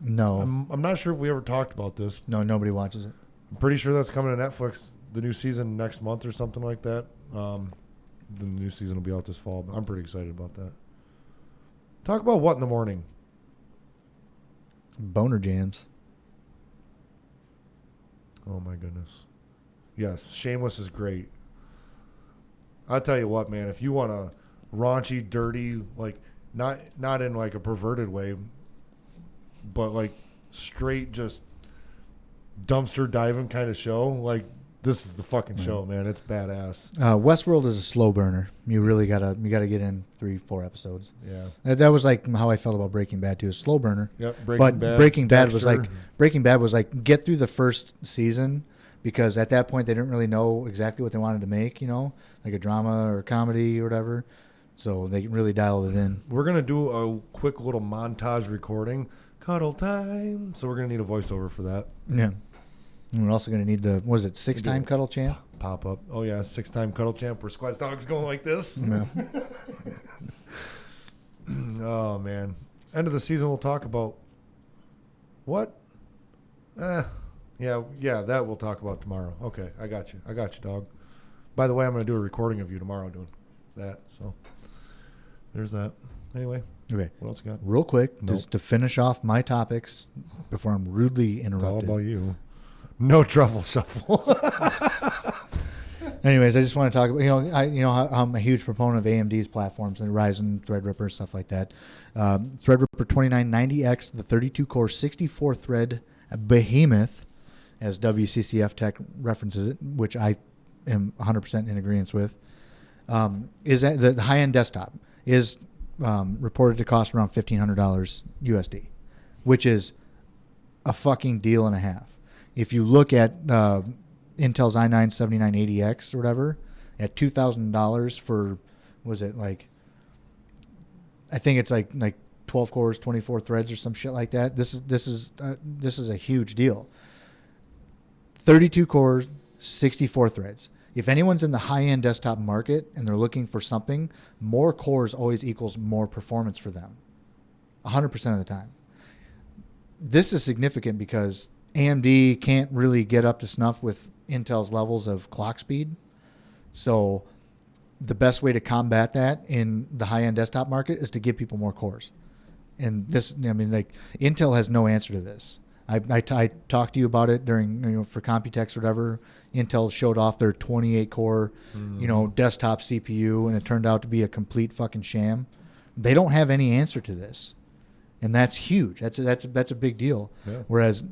No. I'm not sure if we ever talked about this. No, nobody watches it. I'm pretty sure that's coming to Netflix, the new season next month or something like that. The new season will be out this fall, but I'm pretty excited about that. Talk about what in the morning? Boner jams. Oh, my goodness. Yes, Shameless is great. I'll tell you what, man, if you want to raunchy, dirty, like not in like a perverted way, but like straight just dumpster diving kind of show. Like this is the fucking show, man. It's badass. Westworld is a slow burner. You really gotta get in 3-4 episodes. Yeah, That was like how I felt about Breaking Bad too. A slow burner. Yep. But Breaking Bad was Dexter. like get through the first season, because at that point they didn't really know exactly what they wanted to make. Like a drama or comedy or whatever. So they really dialed it in. We're gonna do a quick little montage recording. Cuddle time. So we're gonna need a voiceover for that. Yeah. And we're also going to need the, what is it, 6-time cuddle champ? Pop up. Oh, yeah, 6-time cuddle champ where Squaz Dog's going like this. Yeah. Oh, man. End of the season, we'll talk about what? Yeah, that we'll talk about tomorrow. Okay, I got you, dog. By the way, I'm going to do a recording of you tomorrow doing that. So there's that. Anyway, Okay. what else you got? Real quick, Nope. just to finish off my topics before I'm rudely It's all interrupted. about you. No truffle shuffles. Anyways, I just want to talk about, I'm a huge proponent of AMD's platforms and Ryzen, Threadripper, stuff like that. Threadripper 2990X, the 32-core, 64-thread behemoth, as WCCF Tech references it, which I am 100% in agreement with, is that the high-end desktop is reported to cost around $1,500 USD, which is a fucking deal and a half. If you look at Intel's i9 7980X or whatever, at $2,000 for, was it like, I think it's like 12 cores, 24 threads or some shit like that. This is a huge deal. 32 cores, 64 threads. If anyone's in the high-end desktop market and they're looking for something, more cores always equals more performance for them, 100% of the time. This is significant because AMD can't really get up to snuff with Intel's levels of clock speed. So the best way to combat that in the high-end desktop market is to give people more cores. And Intel has no answer to this. I talked to you about it during, for Computex or whatever. Intel showed off their 28-core, desktop CPU, and it turned out to be a complete fucking sham. They don't have any answer to this. And that's huge. That's a big deal. Yeah. Whereas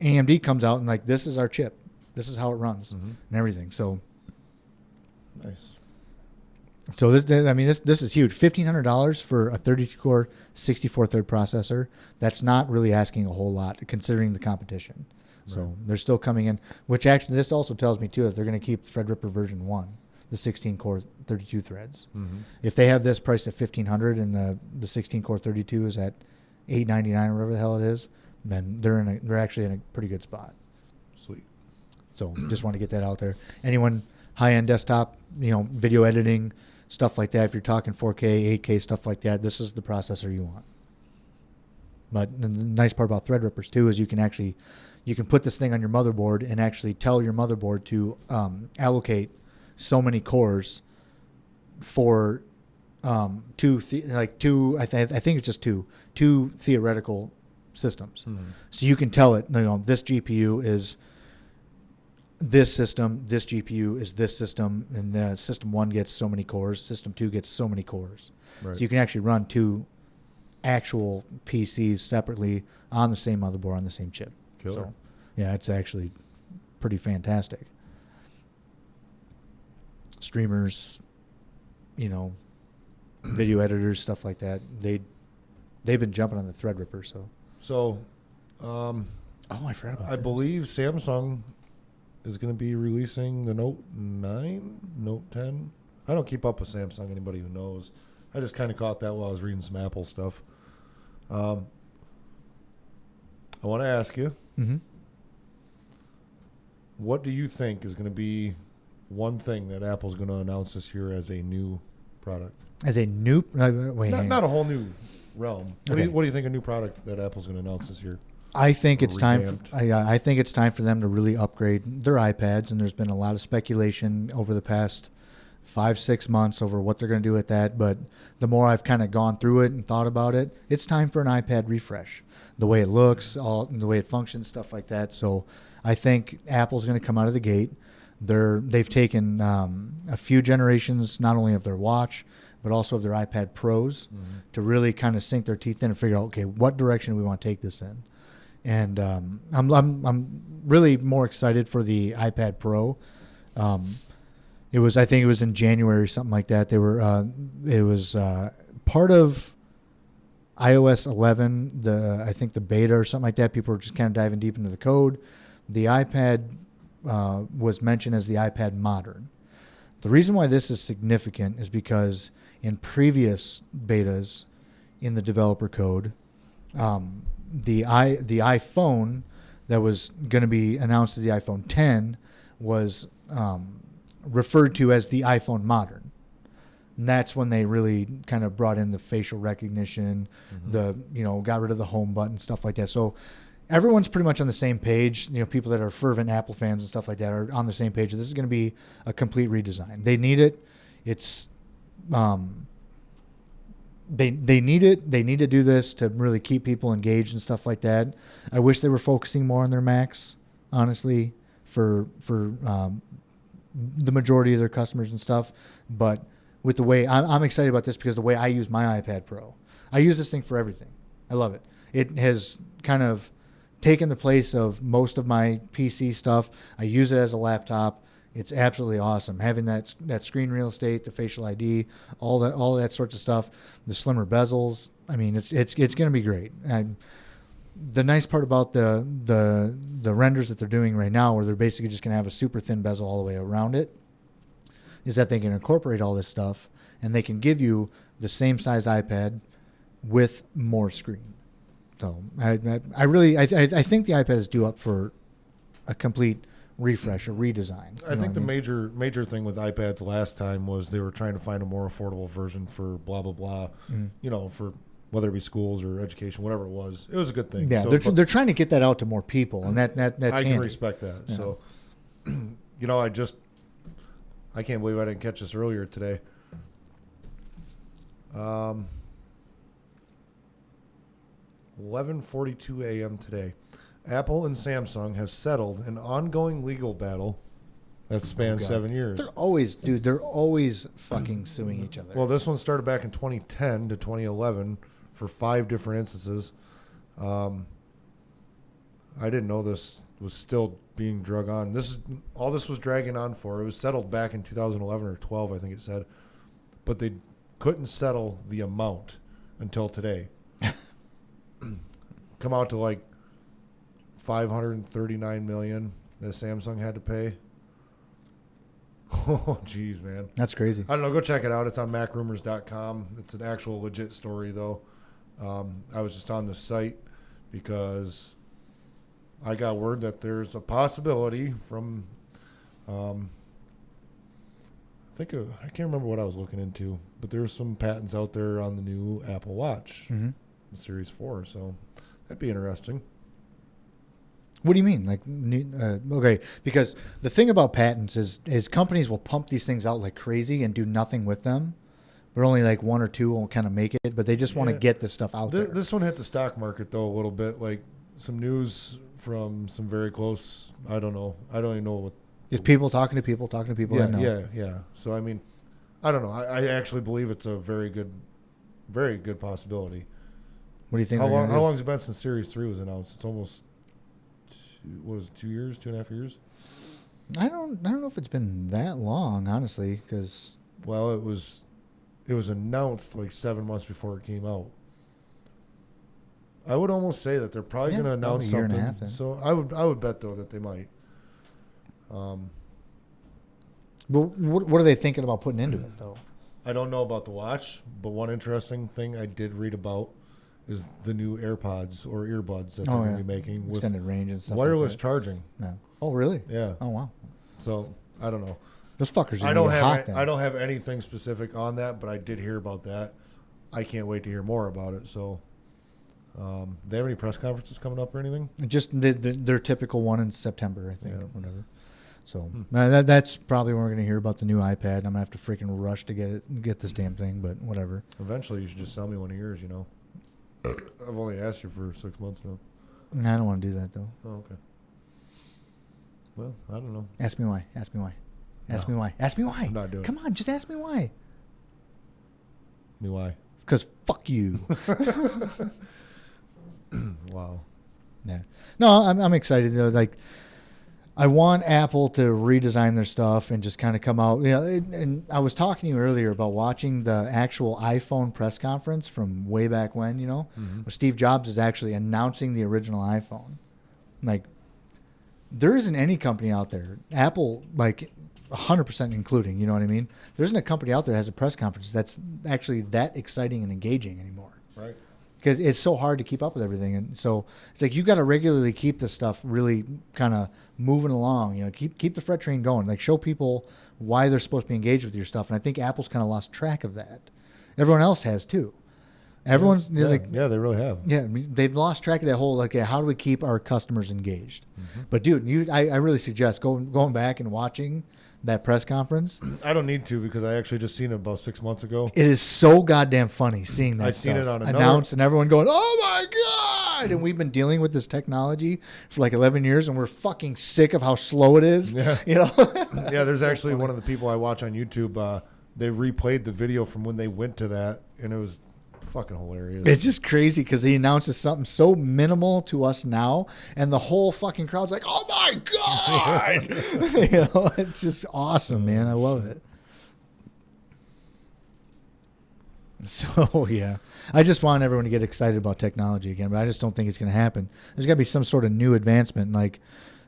AMD comes out and like, this is our chip. This is how it runs and everything. So Nice. So this is huge. $1,500 for a 32-core, 64-thread processor. That's not really asking a whole lot considering the competition. So Right. they're still coming in. Which actually, this also tells me too that they're going to keep Threadripper version 1, the 16-core, 32 threads. Mm-hmm. If they have this priced at $1,500 and the 16-core 32 is at $899 or whatever the hell it is, then they're actually in a pretty good spot. Sweet. So just want to get that out there. Anyone high-end desktop, video editing, stuff like that, if you're talking 4K, 8K, stuff like that, this is the processor you want. But the nice part about Threadrippers too is you can put this thing on your motherboard and actually tell your motherboard to allocate so many cores for I think it's just two theoretical systems. Mm-hmm. So you can tell it, this GPU is this system, this GPU is this system, and the system 1 gets so many cores, system 2 gets so many cores. Right. So you can actually run two actual PCs separately on the same motherboard, on the same chip. Killer. So, yeah, it's actually pretty fantastic. Streamers, video editors, stuff like that, they've been jumping on the Threadripper. So, I forgot about I that. believe Samsung is going to be releasing the Note 9, Note 10. I don't keep up with Samsung, anybody who knows. I just kind of caught that while I was reading some Apple stuff. I want to ask you, Mm-hmm. what do you think is going to be one thing that Apple's going to announce this year as a new product? As a new, wait, hang on. Not a whole new realm. Okay. What do you think a new product that Apple's going to announce this year? I think it's time. Revamped. I think it's time for them to really upgrade their iPads, and there's been a lot of speculation over the past 5-6 months over what they're going to do with that. But the more I've kind of gone through it and thought about it, it's time for an iPad refresh. The way it looks, the way it functions, stuff like that. So I think Apple's going to come out of the gate. They've taken a few generations, not only of their watch, but also of their iPad Pros to really kind of sink their teeth in and figure out, okay, what direction we want to take this in. And I'm really more excited for the iPad Pro. I think it was in January, something like that. It was part of iOS 11, I think the beta or something like that. People were just kind of diving deep into the code. The iPad was mentioned as the iPad Modern. The reason why this is significant is because in previous betas in the developer code, the iPhone that was going to be announced as the iPhone 10 was referred to as the iPhone Modern. And that's when they really kind of brought in the facial recognition, got rid of the home button, stuff like that. So everyone's pretty much on the same page. People that are fervent Apple fans and stuff like that are on the same page. This is going to be a complete redesign. They need it. It's they need it. They need to do this to really keep people engaged and stuff like that. I wish they were focusing more on their Macs, honestly, for the majority of their customers and stuff. But with the way I'm excited about this because the way I use my iPad Pro, I use this thing for everything. I love it. It has kind of taken the place of most of my PC stuff. I use it as a laptop. It's absolutely awesome. Having that screen real estate, the facial ID, all that sorts of stuff, the slimmer bezels. I mean, it's going to be great. The nice part about the renders that they're doing right now, where they're basically just going to have a super thin bezel all the way around it, is that they can incorporate all this stuff and they can give you the same size iPad with more screen. So I think the iPad is due up for a complete refresh, a redesign. I think the major thing with iPads last time was they were trying to find a more affordable version for blah blah blah. For whether it be schools or education, whatever it was a good thing. Yeah, they're trying to get that out to more people, and that's I can respect that. Yeah. So, I can't believe I didn't catch this earlier today. 11:42 a.m. today. Apple and Samsung have settled an ongoing legal battle that spans 7 years. They're always fucking suing each other. Well, this one started back in 2010 to 2011 for 5 different instances. I didn't know this was still being drug on. This was dragging on for. It was settled back in 2011 or 12, I think it said, but they couldn't settle the amount until today. Come out to like $539 million that Samsung had to pay. Oh, geez, man. That's crazy. I don't know. Go check it out. It's on macrumors.com. It's an actual legit story, though. I was just on the site because I got word that there's a possibility from, I can't remember what I was looking into, but there's some patents out there on the new Apple Watch, the Series 4. So that'd be interesting. What do you mean? Okay, because the thing about patents is companies will pump these things out like crazy and do nothing with them, but only like 1 or 2 will kind of make it. But they just want to get this stuff out there. This one hit the stock market though a little bit, like some news from some very close. I don't know. I don't even know what. It's people talking to people talking to people. Yeah. So I mean, I don't know. I actually believe it's a very good possibility. What do you think? How long has it been since Series 3 was announced? It's almost. What was it, 2 years, 2.5 years? I don't know if it's been that long, honestly, because it was announced like 7 months before it came out. I would almost say that they're probably going to announce something. A year and a half then. So I would bet though that they might. But what are they thinking about putting into it though? I don't know about the watch, but one interesting thing I did read about is the new AirPods or earbuds that they're going to be making with extended range and stuff. Wireless like that. charging. No. Oh, really? Yeah. Oh, wow. So I don't know. Those fuckers are I don't have anything specific on that, but I did hear about that. I can't wait to hear more about it. So, they have any press conferences coming up or anything? Just their typical one in September, I think, whatever. So that's probably when we're going to hear about the new iPad. I'm going to have to freaking rush to get this damn thing, but whatever. Eventually, you should just sell me one of yours, I've only asked you for 6 months now. I don't want to do that, though. Oh, okay. Well, I don't know. Ask me why. Ask me why. Ask me why. Ask me why. I'm not doing it. Come on, just ask me why. Me why? Because fuck you. Wow. Yeah. No, I'm excited though. Like, I want Apple to redesign their stuff and just kind of come out. You know, and I was talking to you earlier about watching the actual iPhone press conference from way back when. You know, where Steve Jobs is actually announcing the original iPhone. Like, there isn't any company out there, Apple, like 100% including. You know what I mean? There isn't a company out there that has a press conference that's actually that exciting and engaging anymore. Right. Because it's so hard to keep up with everything, and so it's like you got to regularly keep this stuff really kind of moving along. You know, keep the freight train going. Like, show people why they're supposed to be engaged with your stuff. And I think Apple's kind of lost track of that. Everyone else has too. Everyone's Yeah, like, yeah, they really have. yeah, I mean, they've lost track of that whole like, how do we keep our customers engaged? But dude, I really suggest going back and watching that press conference. I don't need to because I actually just seen it about 6 months ago. It is so goddamn funny seeing that I've seen stuff it on another- announced and everyone going, "Oh my god!" And we've been dealing with this technology for like 11 years, and we're fucking sick of how slow it is. Yeah. You know. Yeah, there's actually one of the people I watch on YouTube. They replayed the video from when they went to that, and it was fucking hilarious. It's just crazy because he announces something so minimal to us now, and the whole fucking crowd's like, "Oh my god!" You know, it's just awesome, man. I love it. So yeah, I just want everyone to get excited about technology again, but I just don't think it's going to happen. There's got to be some sort of new advancement, like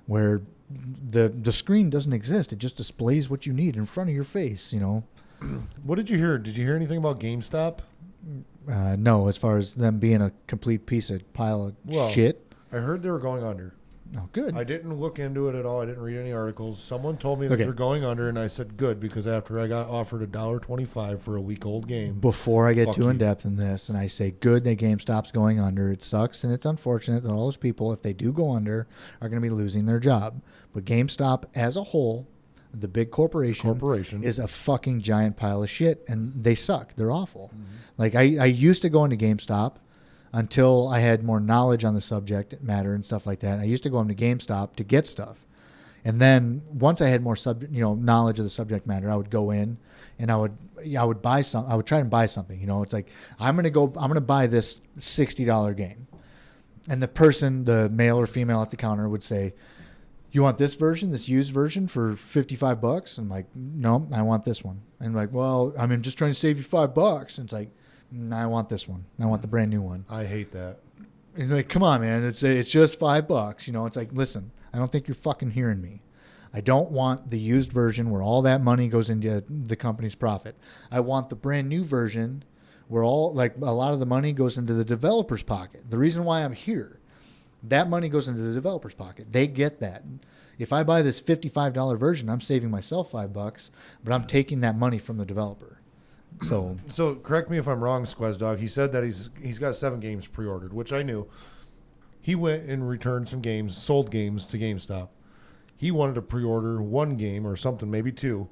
where the screen doesn't exist; it just displays what you need in front of your face. You know. What did you hear? Did you hear anything about GameStop? No, as far as them being a complete pile of shit. I heard they were going under. Oh, good. I didn't look into it at all. I didn't read any articles. Someone told me that Okay. they're going under, and I said good because after I got offered $1.25 for a week-old game. Before I get Fuck too in you. depth in this, and I say good that GameStop's going under. It sucks and it's unfortunate that all those people, if they do go under, are going to be losing their job. But GameStop as a whole, the big corporation is a fucking giant pile of shit, and they suck. They're awful. Like, I used to go into GameStop until I had more knowledge on the subject matter and stuff like that. I used to go into GameStop to get stuff. And then once I had more knowledge of the subject matter, I would go in and I would buy some. I would try and buy something. You know, it's like I'm gonna buy this $60 game, and the person, the male or female at the counter, would say, "You want this version, this used version for $55?" I'm like, "No, I want this one." And like, "Well, I'm just trying to save you $5." And it's like, "No, I want this one. I want the brand new one." I hate that. And like, come on, man, it's just $5. You know, it's like, listen, I don't think you're fucking hearing me. I don't want the used version where all that money goes into the company's profit. I want the brand new version where a lot of the money goes into the developer's pocket. The reason why I'm here, that money goes into the developer's pocket. They get that. If I buy this $55 version, I'm saving myself $5, but I'm taking that money from the developer. So correct me if I'm wrong, Squaz Dog. He said that he's got 7 games pre-ordered, which I knew. He went and returned some games, sold games to GameStop. He wanted to pre-order 1 game or something, maybe 2.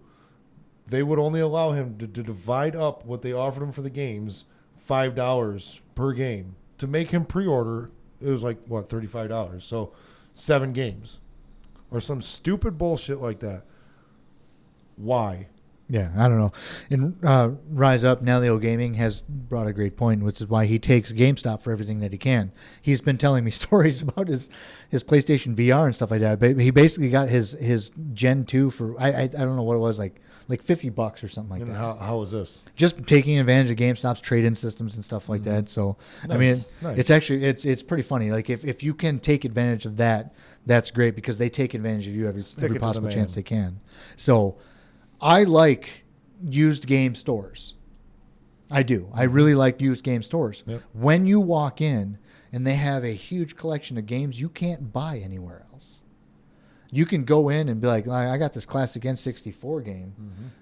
They would only allow him to divide up what they offered him for the games, $5 per game. To make him pre-order, it was like, what, $35. So 7 games. Or some stupid bullshit like that. Why? Yeah, I don't know. And Rise Up, Nelio Gaming, has brought a great point, which is why he takes GameStop for everything that he can. He's been telling me stories about his PlayStation VR and stuff like that. But he basically got his Gen 2 for, I don't know what it was, like $50 or something like And that. how was this? Just taking advantage of GameStop's trade-in systems and stuff like that. So, I mean, Nice. it's actually, it's pretty funny. Like, if you can take advantage of that, that's great because they take advantage of you Stick it every to possible the chance man. they can. So, I like used game stores. I do. I really like used game stores. Yep. When you walk in and they have a huge collection of games you can't buy anywhere else. You can go in and be like, I got this classic N64 game,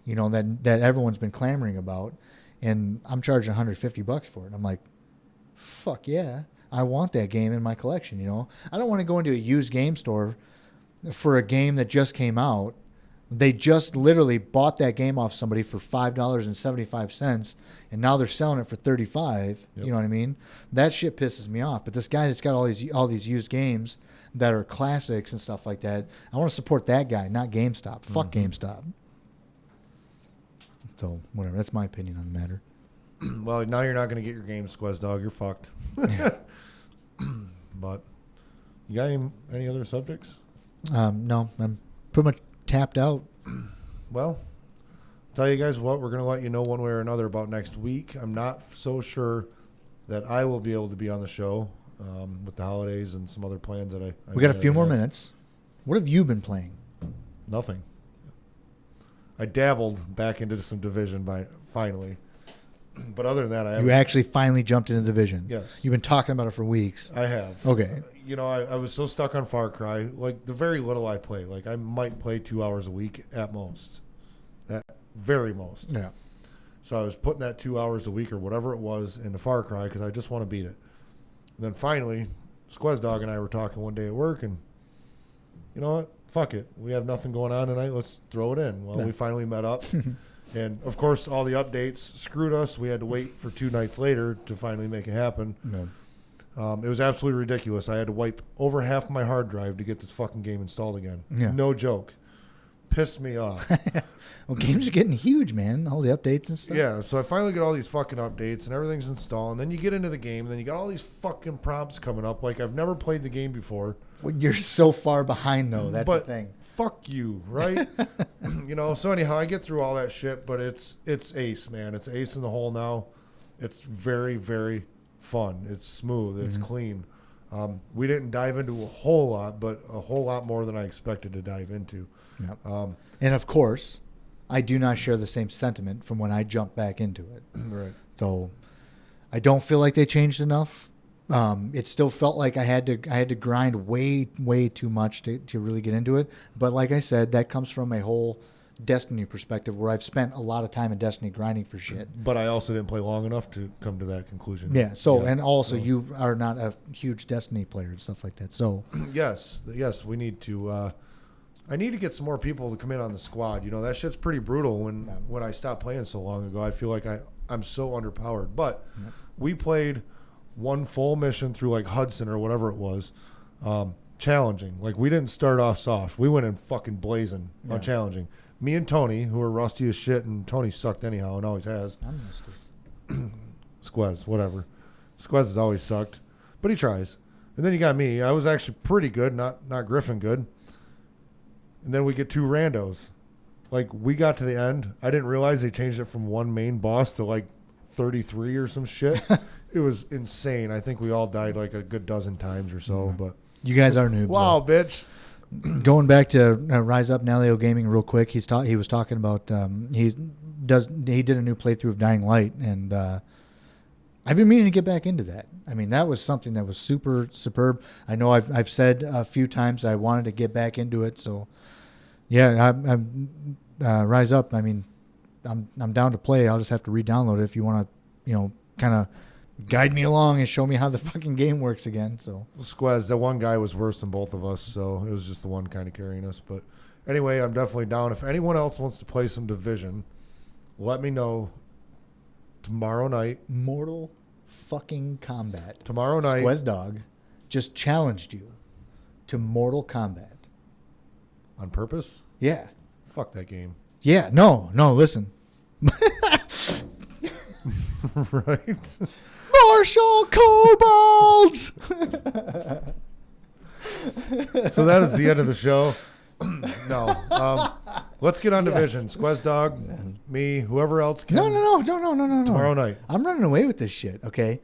you know, that everyone's been clamoring about, and I'm charging $150 for it. I'm like, fuck yeah, I want that game in my collection, you know. I don't want to go into a used game store for a game that just came out. They just literally bought that game off somebody for $5.75, and now they're selling it for $35. Yep. You know what I mean? That shit pisses me off. But this guy that's got all these used games that are classics and stuff like that, I want to support that guy, not GameStop. Fuck GameStop. So whatever. That's my opinion on the matter. Well, now you're not going to get your game, Squez Dog. You're fucked. But you got any other subjects? No, I'm pretty much tapped out. Well, tell you guys what, we're going to let you know one way or another about next week. I'm not so sure that I will be able to be on the show with the holidays and some other plans that I We got a few more minutes. What have you been playing? Nothing. I dabbled back into some Division finally. But other than that, I haven't. You actually finally jumped into Division. Yes. You've been talking about it for weeks. I have. Okay. You know, I was so stuck on Far Cry. Like, the very little I play. Like, I might play 2 hours a week at most. At very most. Yeah. So I was putting that 2 hours a week or whatever it was into Far Cry because I just want to beat it. And then finally, Squez Dog and I were talking one day at work, and you know what? Fuck it. We have nothing going on tonight. Let's throw it in. Well, we finally met up. And, of course, all the updates screwed us. We had to wait for 2 nights later to finally make it happen. No. It was absolutely ridiculous. I had to wipe over half my hard drive to get this fucking game installed again. Yeah. No joke. Pissed me off. Well, games are getting huge, man. All the updates and stuff. Yeah, so I finally get all these fucking updates and everything's installed. And then you get into the game, and then you got all these fucking prompts coming up. Like, I've never played the game before. Well, you're so far behind, though. That's the thing. Fuck you, right? You know, so anyhow, I get through all that shit, but it's ace, man. It's ace in the hole now. It's very, very fun. It's smooth. It's clean. We didn't dive into a whole lot, but a whole lot more than I expected to dive into. Yep. And, of course, I do not share the same sentiment from when I jumped back into it. Right. So I don't feel like they changed enough. It still felt like I had to grind way too much to really get into it. But like I said, that comes from a whole Destiny perspective where I've spent a lot of time in Destiny grinding for shit. But I also didn't play long enough to come to that conclusion. Yeah. So and also you are not a huge Destiny player and stuff like that. So yes, we need to. I need to get some more people to come in on the squad. You know, that shit's pretty brutal. When I stopped playing so long ago, I feel like I'm so underpowered. But we played one full mission through like Hudson or whatever it was, challenging. Like, we didn't start off soft. We went in fucking blazing on challenging. Me and Tony, who are rusty as shit, and Tony sucked anyhow and always has. I'm rusty. Squez, whatever. Squez has always sucked, but he tries. And then you got me. I was actually pretty good, not Griffin good. And then we get 2 randos. Like, we got to the end. I didn't realize they changed it from 1 main boss to like 33 or some shit. It was insane. I think we all died like a good dozen times or so. But you guys are noobs. wow, bitch. Going back to Rise Up Naleo Gaming real quick, he was talking about he did a new playthrough of Dying Light, and I've been meaning to get back into that. I mean, that was something that was super superb. I know I've said a few times I wanted to get back into it, so yeah, I'm Rise Up. I mean, I'm down to play. I'll just have to re-download it if you want to, kind of guide me along and show me how the fucking game works again. So Squez, that one guy was worse than both of us, so it was just the one kind of carrying us. But anyway, I'm definitely down. If anyone else wants to play some Division, let me know tomorrow night. Mortal fucking Kombat. Tomorrow night. Squez Dog just challenged you to Mortal Kombat. On purpose? Yeah. Fuck that game. Yeah. No, listen. Right? Marshall Kobolds! So that is the end of the show. No. Let's get on Division. Squez Dog, me, whoever else can. No. Tomorrow night. I'm running away with this shit, okay?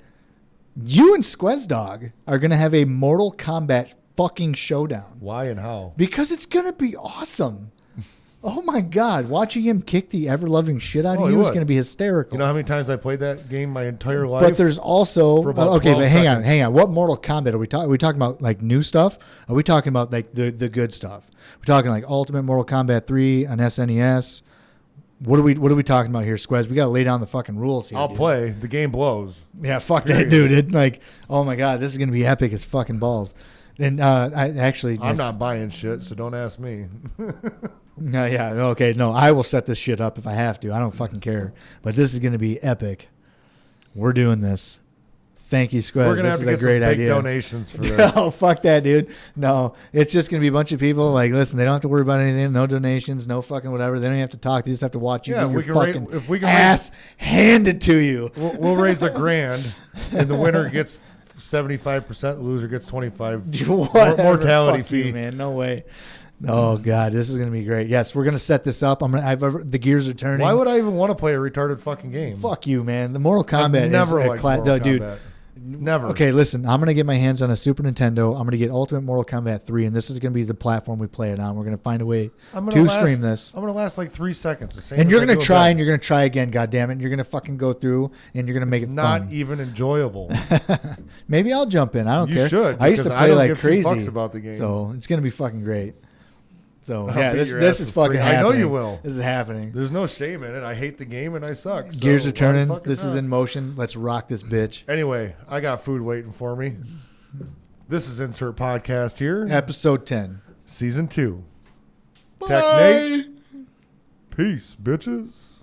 You and Squez Dog are going to have a Mortal Kombat fucking showdown. Why and how? Because it's going to be awesome. Oh, my God. Watching him kick the ever-loving shit out of you is going to be hysterical. You know how many times I played that game my entire life? But there's also... okay, but hang on. What Mortal Kombat are we talking? Are we talking about, like, new stuff? Are we talking about, like, the good stuff? We're talking, like, Ultimate Mortal Kombat 3 on SNES. What are we talking about here, Squez? We got to lay down the fucking rules here. I'll play. The game blows. Yeah, fuck that, dude. Oh, my God, this is going to be epic as fucking balls. And I'm not buying shit, so don't ask me. No, yeah, okay, no, I will set this shit up if I have to. I don't fucking care. But this is going to be epic. We're doing this. Thank you, Squaz. We're gonna have This to is get a great some big idea. donations for this. No, fuck that, dude. No, it's just gonna be a bunch of people. Like, listen, they don't have to worry about anything. No donations. No fucking whatever. They don't even have to talk. They just have to watch you Yeah, get your we can fucking if we can ass handed to you. we'll raise $1,000, and the winner gets 75%. The loser gets 25. Whatever. Mortality Fuck you, fee. man. No way. Oh God, this is gonna be great. Yes, we're gonna set this up. The gears are turning. Why would I even want to play a retarded fucking game? Fuck you, man. The Mortal I've Kombat never is a liked Mortal dude. Kombat. Never. Okay, listen. I'm gonna get my hands on a Super Nintendo. I'm gonna get Ultimate Mortal Kombat 3, and this is gonna be the platform we play it on. We're gonna find a way to stream this. I'm gonna last like 3 seconds. The same. And as you're I gonna do with try, that. and you're gonna try again. God damn it! And you're gonna fucking go through, and you're gonna make It's it not fun. even enjoyable. Maybe I'll jump in. I don't You care. should, I used to because I play don't like give two crazy fucks about the game. so it's gonna be fucking great. So I'll yeah, beat this your this ass is for free. fucking I know happening. you will. This is happening. There's no shame in it. I hate the game and I suck. So Gears are why the turning. fuck This is not? in motion. Let's rock this bitch. Anyway, I got food waiting for me. This is Insert Podcast here. Episode 10. Season 2. Bye. Tech Nate. Peace, bitches.